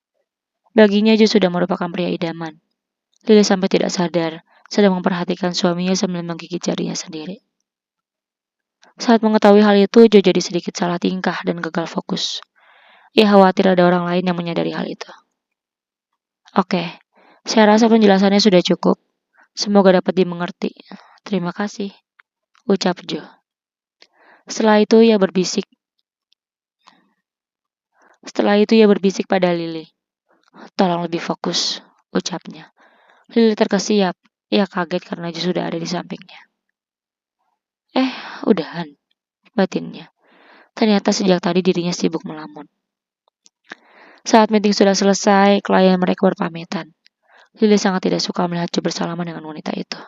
Baginya Joe sudah merupakan pria idaman. Lily sampai tidak sadar sedang memperhatikan suaminya sambil menggigit jarinya sendiri. Saat mengetahui hal itu, Joe jadi sedikit salah tingkah dan gagal fokus. Ia khawatir ada orang lain yang menyadari hal itu. Oke, saya rasa penjelasannya sudah cukup. Semoga dapat dimengerti. Terima kasih, ucap Joe. Setelah itu ia berbisik, Setelah itu ia berbisik pada Lily. Tolong lebih fokus, ucapnya. Lily terkesiap. Ia kaget karena Jo sudah ada di sampingnya. Eh, udahan, batinnya. Ternyata sejak tadi dirinya sibuk melamun. Saat meeting sudah selesai, klien mereka berpamitan. Lily sangat tidak suka melihat Jo bersalaman dengan wanita itu.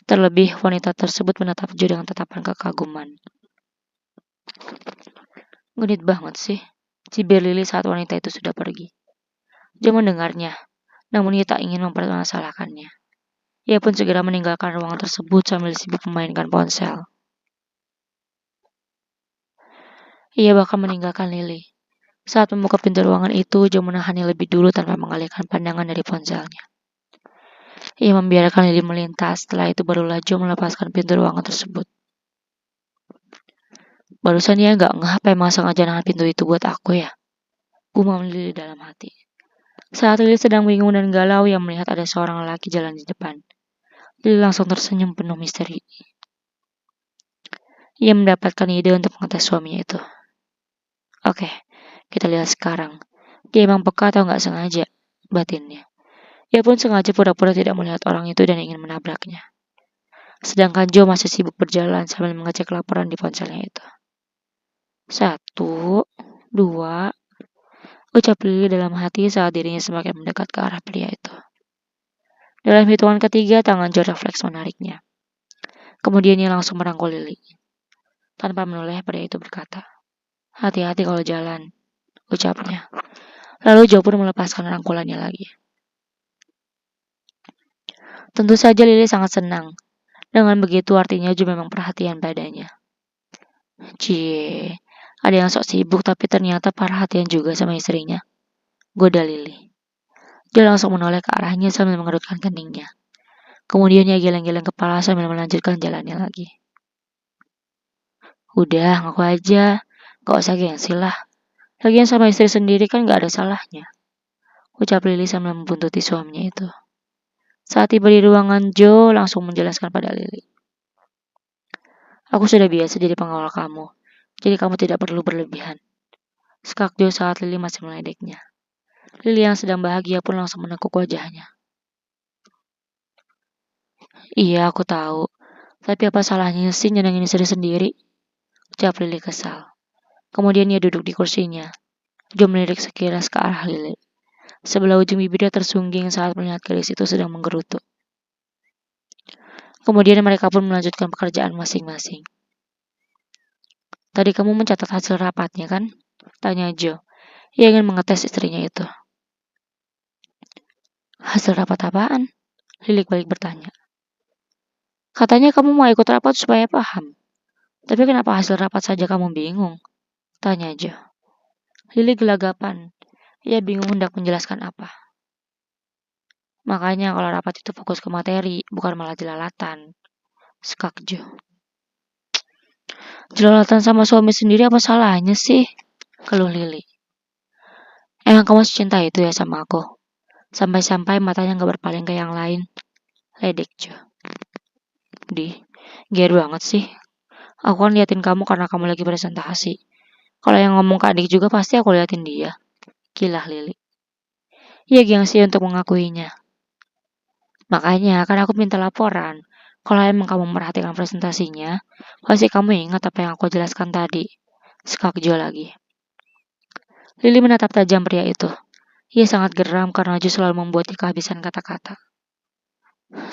Terlebih, wanita tersebut menatap Jo dengan tatapan kekaguman. Genit banget sih, cibir Lily saat wanita itu sudah pergi. Jo mendengarnya, namun ia tak ingin mempermasalahkannya. Ia pun segera meninggalkan ruangan tersebut sambil sibuk memainkan ponsel. Ia bahkan meninggalkan Lily. Saat membuka pintu ruangan itu, Jo menahannya lebih dulu tanpa mengalihkan pandangan dari ponselnya. Ia membiarkan Lily melintas, setelah itu barulah Jo melepaskan pintu ruangan tersebut. Barusan ia nggak ngeh apa emang sengaja nahan pintu itu buat aku ya. Gumam Lily dalam hati. Saat Lily sedang bingung dan galau, ia melihat ada seorang lelaki jalan di depan. Lily langsung tersenyum penuh misteri. Ia mendapatkan ide untuk mengetes suaminya itu. Oke, kita lihat sekarang. Dia emang peka atau nggak sengaja, batinnya. Ia pun sengaja pura-pura tidak melihat orang itu dan ingin menabraknya. Sedangkan Joe masih sibuk berjalan sambil mengecek laporan di ponselnya itu. 1, 2, ucap Lily dalam hati saat dirinya semakin mendekat ke arah pria itu. Dalam hitungan ketiga, tangan Joe refleks menariknya. Kemudian ia langsung merangkul Lily. Tanpa menoleh, pria itu berkata, "Hati-hati kalau jalan," ucapnya. Lalu Joe pun melepaskan rangkulannya lagi. Tentu saja Lily sangat senang. Dengan begitu artinya Joe memang perhatian padanya. Cie, ada yang sok sibuk tapi ternyata perhatian juga sama istrinya. Goda Lily. Joe langsung menoleh ke arahnya sambil mengerutkan keningnya. Kemudian ia geleng-geleng kepala sambil melanjutkan jalannya lagi. Udah, ngaku aja. Gak usah gengsi lah. Lagian sama istri sendiri kan gak ada salahnya. Ucap Lily sambil membuntuti suaminya itu. Saat tiba di ruangan, Joe langsung menjelaskan pada Lily. Aku sudah biasa jadi pengawal kamu. Jadi kamu tidak perlu berlebihan. Skak Joe saat Lily masih meledeknya. Lily yang sedang bahagia pun langsung menekuk wajahnya. Iya, aku tahu. Tapi apa salahnya sih nyenengin istri sendiri? Ucap Lily kesal. Kemudian ia duduk di kursinya. Joe melirik sekilas ke arah Lily. Sebelah ujung bibirnya tersungging saat melihat gadis itu sedang menggerutu. Kemudian mereka pun melanjutkan pekerjaan masing-masing. Tadi kamu mencatat hasil rapatnya kan? Tanya Joe. Ia ingin mengetes istrinya itu. Hasil rapat apaan? Lilik balik bertanya. Katanya kamu mau ikut rapat supaya paham. Tapi kenapa hasil rapat saja kamu bingung? Tanya Joe. Lilik gelagapan. Ia bingung hendak menjelaskan apa. Makanya kalau rapat itu fokus ke materi, bukan malah jelalatan. Skak Joe. Jelalatan sama suami sendiri apa salahnya sih? Keluh Lili. Emang kamu secinta itu ya sama aku? Sampai-sampai matanya gak berpaling ke yang lain. Ledek Jo. Gear banget sih. Aku kan liatin kamu karena kamu lagi presentasi. Kalau yang ngomong ke adik juga pasti aku liatin dia. Kilah Lili. Ia gengsi untuk mengakuinya. Makanya kan aku minta laporan. Kalau emang kamu memperhatikan presentasinya, pasti kamu ingat apa yang aku jelaskan tadi. Skak Jo lagi. Lili menatap tajam pria itu. Ia sangat geram karena Jo selalu membuatnya kehabisan kata-kata.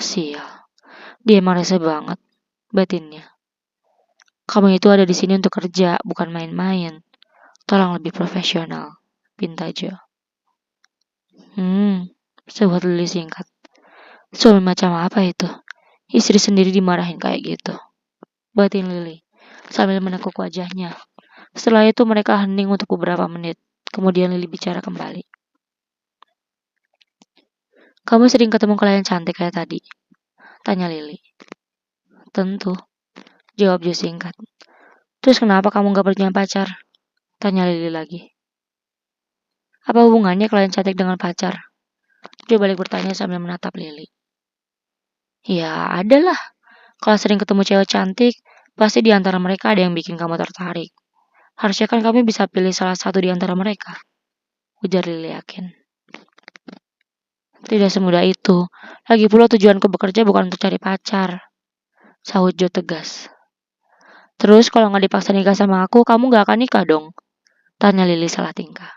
Sial, dia emang rese banget, batinnya. Kamu itu ada di sini untuk kerja, bukan main-main. Tolong lebih profesional, pinta Jo. Sebuah Lili singkat. Suami macam apa itu? Istri sendiri dimarahin kayak gitu. Batin Lili, sambil menekuk wajahnya. Setelah itu mereka hening untuk beberapa menit. Kemudian Lili bicara kembali. Kamu sering ketemu klien cantik kayak tadi? Tanya Lili. Tentu, jawab Jo singkat. Terus kenapa kamu gak punya pacar? Tanya Lili lagi. Apa hubungannya klien cantik dengan pacar? Jo balik bertanya sambil menatap Lili. Ya, adalah. Kalau sering ketemu cewek cantik, pasti di antara mereka ada yang bikin kamu tertarik. Harusnya kan kami bisa pilih salah satu di antara mereka, ujar Lily yakin. Tidak semudah itu. Lagi pula tujuanku bekerja bukan untuk cari pacar, sahut Jo tegas. Terus kalau nggak dipaksa nikah sama aku, kamu nggak akan nikah dong? Tanya Lily salah tingkah.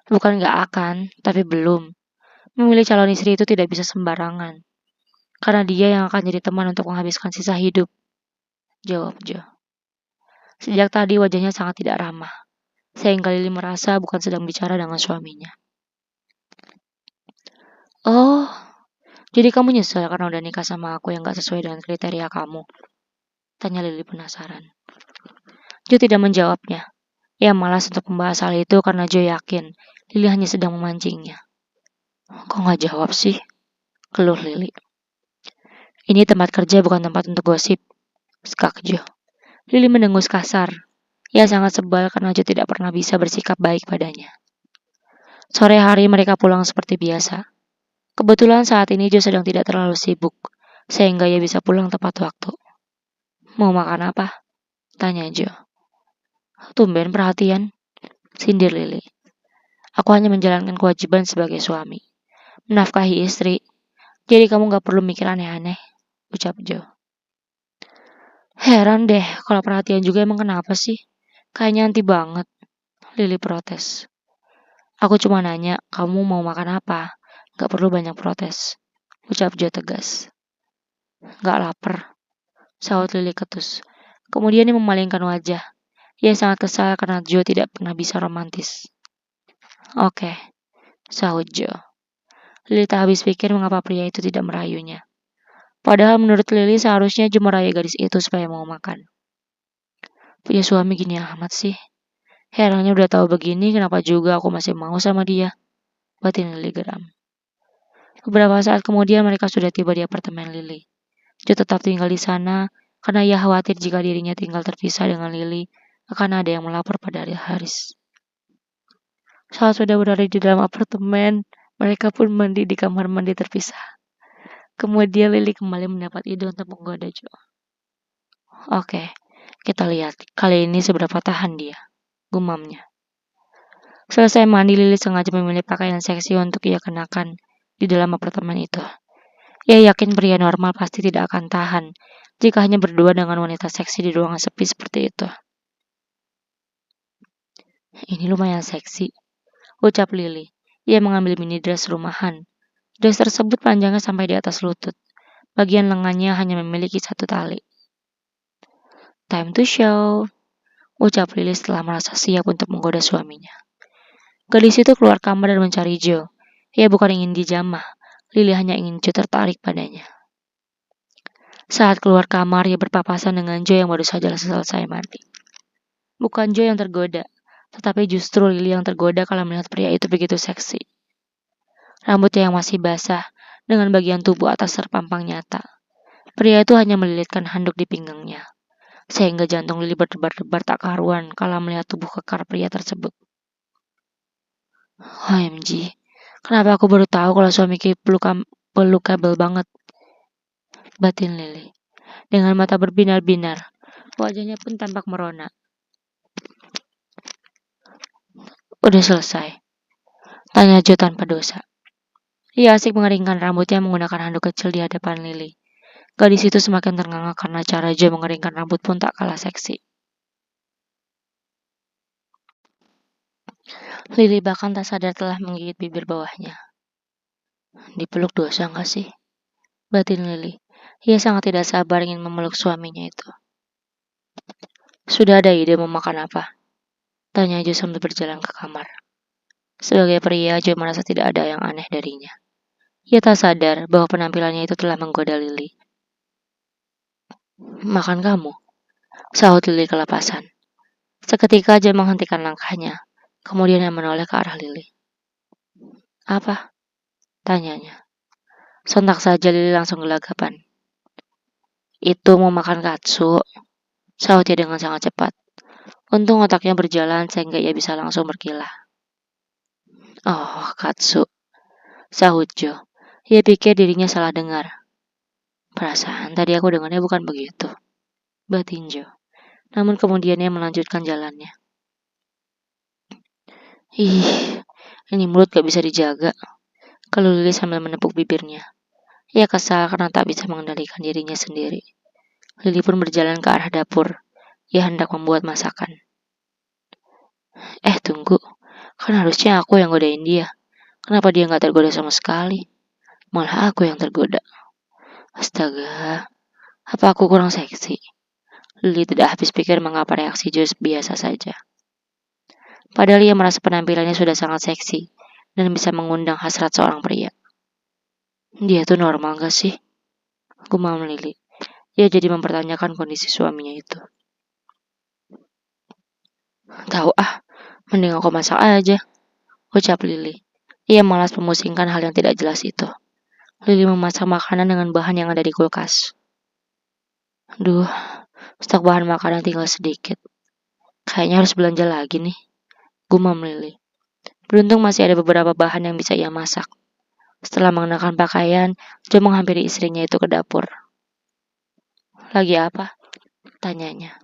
Bukan nggak akan, tapi belum. Memilih calon istri itu tidak bisa sembarangan. Karena dia yang akan jadi teman untuk menghabiskan sisa hidup, jawab Jo. Sejak tadi wajahnya sangat tidak ramah, sehingga Lily merasa bukan sedang bicara dengan suaminya. Oh, jadi kamu nyesel karena udah nikah sama aku yang gak sesuai dengan kriteria kamu? Tanya Lily penasaran. Jo tidak menjawabnya. Ia malas untuk membahas hal itu karena Jo yakin Lily hanya sedang memancingnya. Kok gak jawab sih? Keluh Lily. Ini tempat kerja bukan tempat untuk gosip, skak Jo. Lily mendengus kasar. Ia sangat sebal karena Jo tidak pernah bisa bersikap baik padanya. Sore hari mereka pulang seperti biasa. Kebetulan saat ini Jo sedang tidak terlalu sibuk, sehingga ia bisa pulang tepat waktu. Mau makan apa? Tanya Jo. Tumben perhatian, sindir Lily. Aku hanya menjalankan kewajiban sebagai suami. Menafkahi istri. Jadi kamu gak perlu mikir aneh-aneh, ucap Jo. Heran deh, kalau perhatian juga emang kenapa sih? Kayaknya anti banget, Lily protes. Aku cuma nanya, kamu mau makan apa? Gak perlu banyak protes, ucap Jo tegas. Gak lapar, sahut Lily ketus. Kemudian ia memalingkan wajah. Ia sangat kesal karena Jo tidak pernah bisa romantis. Oke, sahut Jo. Lily tak habis pikir mengapa pria itu tidak merayunya. Padahal menurut Lily seharusnya Jo merayu gadis itu supaya mau makan. Punya suami gini amat sih. Herannya udah tahu begini kenapa juga aku masih mau sama dia. Batin Lily geram. Beberapa saat kemudian mereka sudah tiba di apartemen Lily. Jo tetap tinggal di sana karena ia khawatir jika dirinya tinggal terpisah dengan Lily akan ada yang melapor pada Haris. Saat sudah berada di dalam apartemen, mereka pun mandi di kamar mandi terpisah. Kemudian Lily kembali mendapat ide untuk menggoda Jo. Oke, kita lihat kali ini seberapa tahan dia, gumamnya. Selesai mandi, Lily sengaja memilih pakaian seksi untuk ia kenakan di dalam apartemen itu. Ia yakin pria normal pasti tidak akan tahan jika hanya berdua dengan wanita seksi di ruangan sepi seperti itu. Ini lumayan seksi, ucap Lily. Ia mengambil mini dress rumahan. Dress tersebut panjangnya sampai di atas lutut. Bagian lengannya hanya memiliki satu tali. Time to show, ucap Lily setelah merasa siap untuk menggoda suaminya. Gadis itu keluar kamar dan mencari Jo. Ia bukan ingin dijamah, Lily hanya ingin Jo tertarik padanya. Saat keluar kamar, ia berpapasan dengan Jo yang baru saja selesai mandi. Bukan Jo yang tergoda, tetapi justru Lily yang tergoda kalau melihat pria itu begitu seksi. Rambutnya yang masih basah, dengan bagian tubuh atas terpampang nyata. Pria itu hanya melilitkan handuk di pinggangnya, sehingga jantung Lily berdebar-debar tak karuan kalau melihat tubuh kekar pria tersebut. OMG, kenapa aku baru tahu kalau suamiku pelukable banget? Batin Lily. Dengan mata berbinar-binar, wajahnya pun tampak merona. Udah selesai, tanya Jo tanpa dosa. Ia asik mengeringkan rambutnya menggunakan handuk kecil di hadapan Lily. Gadis itu semakin ternganga karena cara Jo mengeringkan rambut pun tak kalah seksi. Lily bahkan tak sadar telah menggigit bibir bawahnya. Dipeluk dosa gak sih? Batin Lily. Ia sangat tidak sabar ingin memeluk suaminya itu. Sudah ada ide mau makan apa? Tanya Jo sambil berjalan ke kamar. Sebagai pria, Jo merasa tidak ada yang aneh darinya. Ia tak sadar bahwa penampilannya itu telah menggoda Lily. Makan kamu? Sahut Lily kelepasan. Seketika Jo menghentikan langkahnya. Kemudian ia menoleh ke arah Lily. Apa? Tanyanya. Sontak saja Lily langsung gelagapan. Itu mau makan katsu, sahutnya dengan sangat cepat. Untung otaknya berjalan sehingga ia bisa langsung berkilah. Oh, katsu, sahut Jo. Ia pikir dirinya salah dengar. Perasaan tadi aku dengarnya bukan begitu, batin Jo. namun kemudian ia melanjutkan jalannya. Ih, ini mulut gak bisa dijaga. Kalau Lili sambil menepuk bibirnya. Ia kesal karena tak bisa mengendalikan dirinya sendiri. Lili pun berjalan ke arah dapur. Ia hendak membuat masakan. Tunggu. Kan harusnya aku yang godain dia. Kenapa dia gak tergoda sama sekali? Malah aku yang tergoda. Astaga, apa aku kurang seksi? Lili tidak habis pikir mengapa reaksi Joe biasa saja. Padahal ia merasa penampilannya sudah sangat seksi dan bisa mengundang hasrat seorang pria. Dia tuh normal gak sih? Gumam Lili. Ia jadi mempertanyakan kondisi suaminya itu. Tahu mending aku masak aja, ucap Lili. Ia malas memusingkan hal yang tidak jelas itu. Lili memasak makanan dengan bahan yang ada di kulkas. Duh, stok bahan makanan tinggal sedikit. Kayaknya harus belanja lagi nih, gumam Lili. Beruntung masih ada beberapa bahan yang bisa ia masak. Setelah mengenakan pakaian, Joe menghampiri istrinya itu ke dapur. Lagi apa? Tanyanya.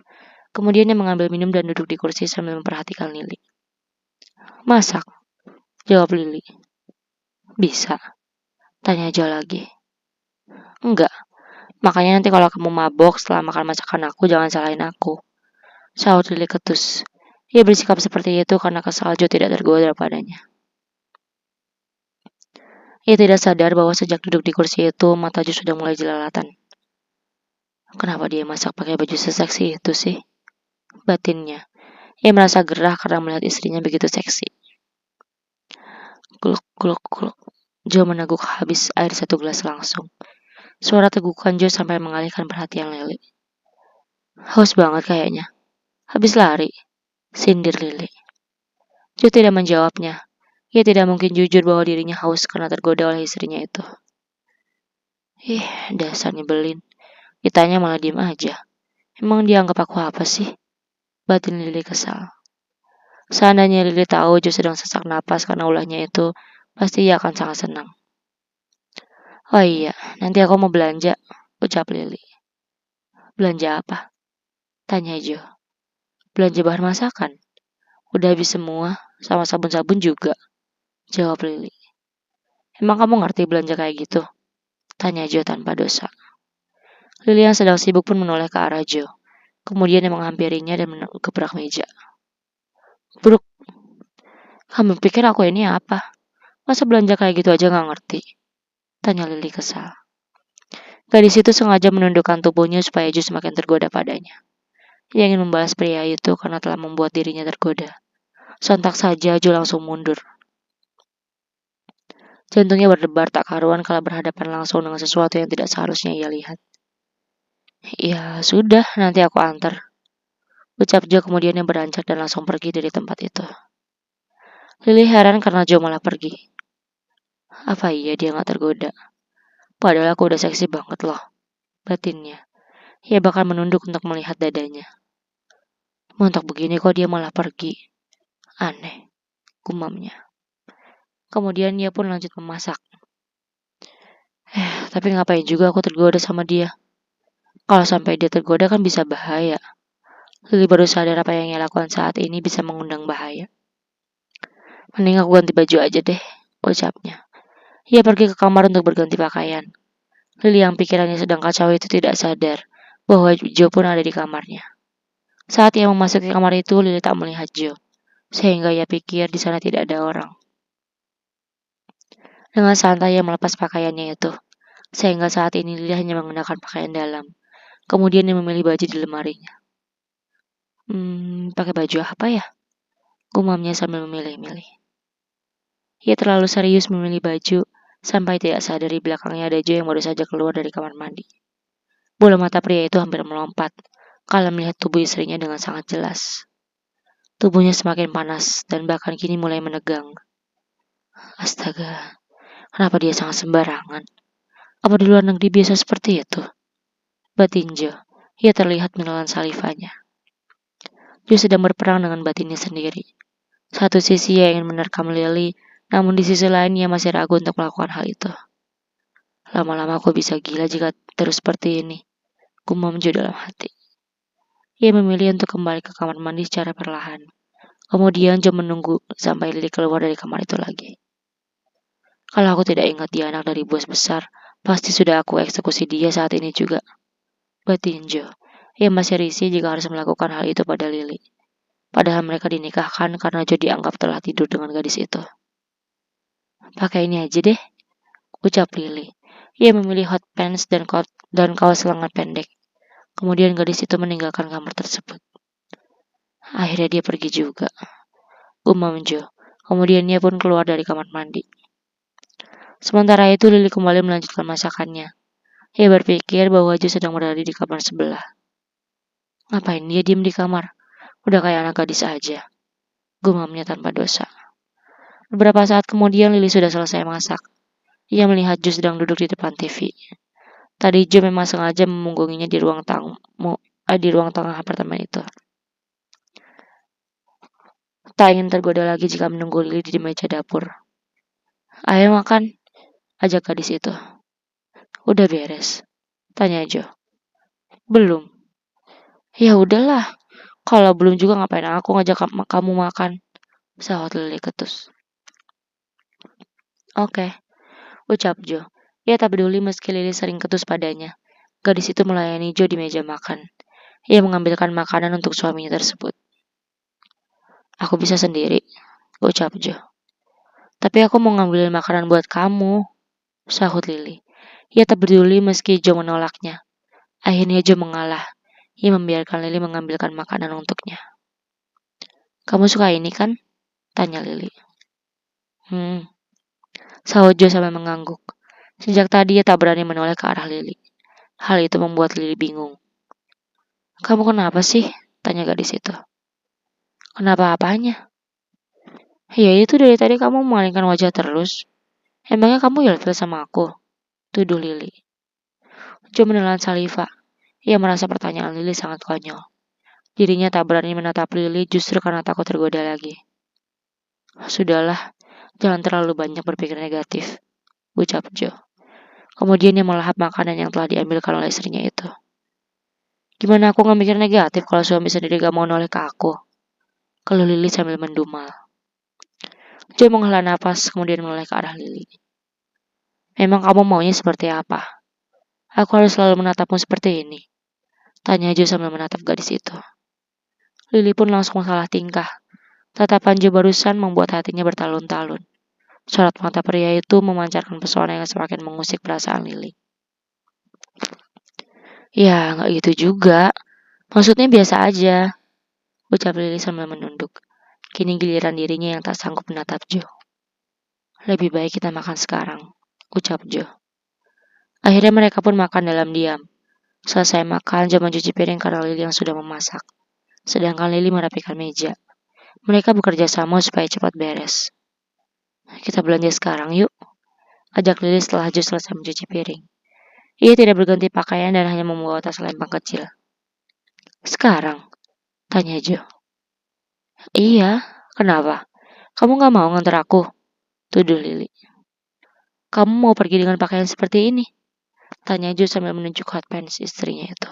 Kemudian dia mengambil minum dan duduk di kursi sambil memperhatikan Lili. Masak, jawab Lili. Bisa, tanya Joe lagi. Enggak, makanya nanti kalau kamu mabok setelah makan masakan aku, jangan salahin aku. Sahut Lili ketus. Ia bersikap seperti itu karena kesal Joe tidak tergoda padanya. Ia tidak sadar bahwa sejak duduk di kursi itu, mata Joe sudah mulai jelalatan. Kenapa dia masak pakai baju seseksi itu sih? Batinnya. Ia merasa gerah karena melihat istrinya begitu seksi. Gluk, gluk, gluk. Joe meneguk habis air 1 gelas langsung. Suara tegukan Joe sampai mengalihkan perhatian Lili. Haus banget kayaknya. Habis lari, sindir Lili. Joe tidak menjawabnya. Ia tidak mungkin jujur bahwa dirinya haus karena tergoda oleh istrinya itu. Dasar nyebelin. Ditanya malah diem aja. Emang dia anggap aku apa sih? Batin Lili kesal. Seandainya Lili tahu Joe sedang sesak napas karena ulahnya itu, pasti ia akan sangat senang. Oh iya, nanti aku mau belanja, ucap Lili. Belanja apa? Tanya Joe. Belanja bahan masakan. Udah habis semua, sama sabun-sabun juga, jawab Lili. Emang kamu ngerti belanja kayak gitu? Tanya Joe tanpa dosa. Lili yang sedang sibuk pun menoleh ke arah Joe. Kemudian dia menghampirinya dan mengebrak meja. Bruk, kamu pikir aku ini apa? Masa belanja kayak gitu aja gak ngerti? Tanya Lili kesal. Gadis itu sengaja menundukkan tubuhnya supaya Joe semakin tergoda padanya. Ia ingin membalas pria itu karena telah membuat dirinya tergoda. Sontak saja Joe langsung mundur. Jantungnya berdebar tak karuan kala berhadapan langsung dengan sesuatu yang tidak seharusnya ia lihat. Ya sudah, nanti aku antar. Ucap Joe kemudian yang beranjak dan langsung pergi dari tempat itu. Lili heran karena Joe malah pergi. Apa iya dia gak tergoda? Padahal aku udah seksi banget loh, batinnya. Ia bakal menunduk untuk melihat dadanya. Montok begini kok dia malah pergi. Aneh, gumamnya. Kemudian ia pun lanjut memasak. Tapi ngapain juga aku tergoda sama dia? Kalau sampai dia tergoda kan bisa bahaya. Lili baru sadar apa yang ia lakukan saat ini bisa mengundang bahaya. Mending aku ganti baju aja deh, ucapnya. Ia pergi ke kamar untuk berganti pakaian. Lili yang pikirannya sedang kacau itu tidak sadar bahwa Joe pun ada di kamarnya. Saat ia memasuki kamar itu, Lili tak melihat Joe, sehingga ia pikir di sana tidak ada orang. Dengan santai ia melepas pakaiannya itu, sehingga saat ini Lili hanya mengenakan pakaian dalam. Kemudian dia memilih baju di lemarinya. Pakai baju apa ya? Gumamnya sambil memilih-milih. Ia terlalu serius memilih baju, sampai tidak sadar di belakangnya ada Joe yang baru saja keluar dari kamar mandi. Bola mata pria itu hampir melompat, kala melihat tubuh istrinya dengan sangat jelas. Tubuhnya semakin panas, dan bahkan kini mulai menegang. Astaga, kenapa dia sangat sembarangan? Apa di luar negeri biasa seperti itu? Batin Joe, ia terlihat menelan salivanya. Joe sedang berperang dengan batinnya sendiri. Satu sisi ia ingin menerkam Lily, namun di sisi lain ia masih ragu untuk melakukan hal itu. Lama-lama aku bisa gila jika terus seperti ini, gumam Joe dalam hati. Ia memilih untuk kembali ke kamar mandi secara perlahan. Kemudian Jo menunggu sampai Lily keluar dari kamar itu lagi. Kalau aku tidak ingat dia anak dari bos besar, pasti sudah aku eksekusi dia saat ini juga. Batin Jo. Ia masih risih jika harus melakukan hal itu pada Lily. Padahal mereka dinikahkan karena Jo dianggap telah tidur dengan gadis itu. Pakai ini aja deh, ucap Lily. Ia memilih hot pants dan kaos lengan pendek. Kemudian gadis itu meninggalkan kamar tersebut. Akhirnya dia pergi juga. Gumam Jo. Kemudian ia pun keluar dari kamar mandi. Sementara itu Lily kembali melanjutkan masakannya. Ia berpikir bahwa Jo sedang berada di kamar sebelah. Ngapain dia diem di kamar? Udah kayak anak gadis aja. Gumamnya tanpa dosa. Beberapa saat kemudian Lily sudah selesai masak. Ia melihat Jo sedang duduk di depan TV. Tadi Jo memang sengaja memunggunginya di ruang tengah apartemen itu. Tak ingin tergoda lagi jika menunggu Lily di meja dapur. Ayo makan, ajak gadis itu. Udah beres, tanya Jo. Belum. Ya udahlah, kalau belum juga ngapain aku ngajak kamu makan, sahut Lily ketus. Oke, ucap Jo. Ia tak peduli meski Lily sering ketus padanya. Gadis itu melayani Jo di meja makan. Ia mengambilkan makanan untuk suaminya tersebut. Aku bisa sendiri, ucap Jo. Tapi aku mau ngambilin makanan buat kamu, sahut Lily. Ia tak peduli meski Jo menolaknya. Akhirnya Jo mengalah. Ia membiarkan Lily mengambilkan makanan untuknya. Kamu suka ini kan? Tanya Lily. Sahut Jo sambil mengangguk. Sejak tadi ia tak berani menoleh ke arah Lily. Hal itu membuat Lily bingung. Kamu kenapa sih? Tanya gadis itu. Kenapa apanya? Ya itu dari tadi kamu memalingkan wajah terus. Emangnya kamu ilfil sama aku? Tuduh Lily. Jo menelan saliva. Ia merasa pertanyaan Lily sangat konyol. Dirinya tak berani menatap Lily justru karena takut tergoda lagi. Sudahlah, jangan terlalu banyak berpikir negatif, ucap Jo. Kemudian ia melahap makanan yang telah diambilkan oleh istrinya itu. Gimana aku gak mikir negatif kalau suami sendiri gak mau noleh ke aku? Kalau Lily sambil mendumal. Jo menghela napas kemudian menoleh ke arah Lily. Memang kamu maunya seperti apa? Aku harus selalu menatapmu seperti ini. Tanya Jo sambil menatap gadis itu. Lily pun langsung salah tingkah. Tatapan Jo barusan membuat hatinya bertalun-talun. Sorot mata pria itu memancarkan pesona yang semakin mengusik perasaan Lily. Ya, gak gitu juga. Maksudnya biasa aja, ucap Lily sambil menunduk. Kini giliran dirinya yang tak sanggup menatap Jo. Lebih baik kita makan sekarang, ucap Jo. Akhirnya mereka pun makan dalam diam. Selesai makan, Jo mencuci piring karena Lily yang sudah memasak. Sedangkan Lily merapikan meja. Mereka bekerja sama supaya cepat beres. Kita belanja sekarang yuk, ajak Lily setelah Jo selesai mencuci piring. Ia tidak berganti pakaian dan hanya membawa tas lempang kecil. Sekarang? Tanya Jo. Iya, kenapa? Kamu gak mau nganter aku? Tuduh Lily. Kamu mau pergi dengan pakaian seperti ini? Tanya Jo sambil menunjuk hot pants istrinya itu.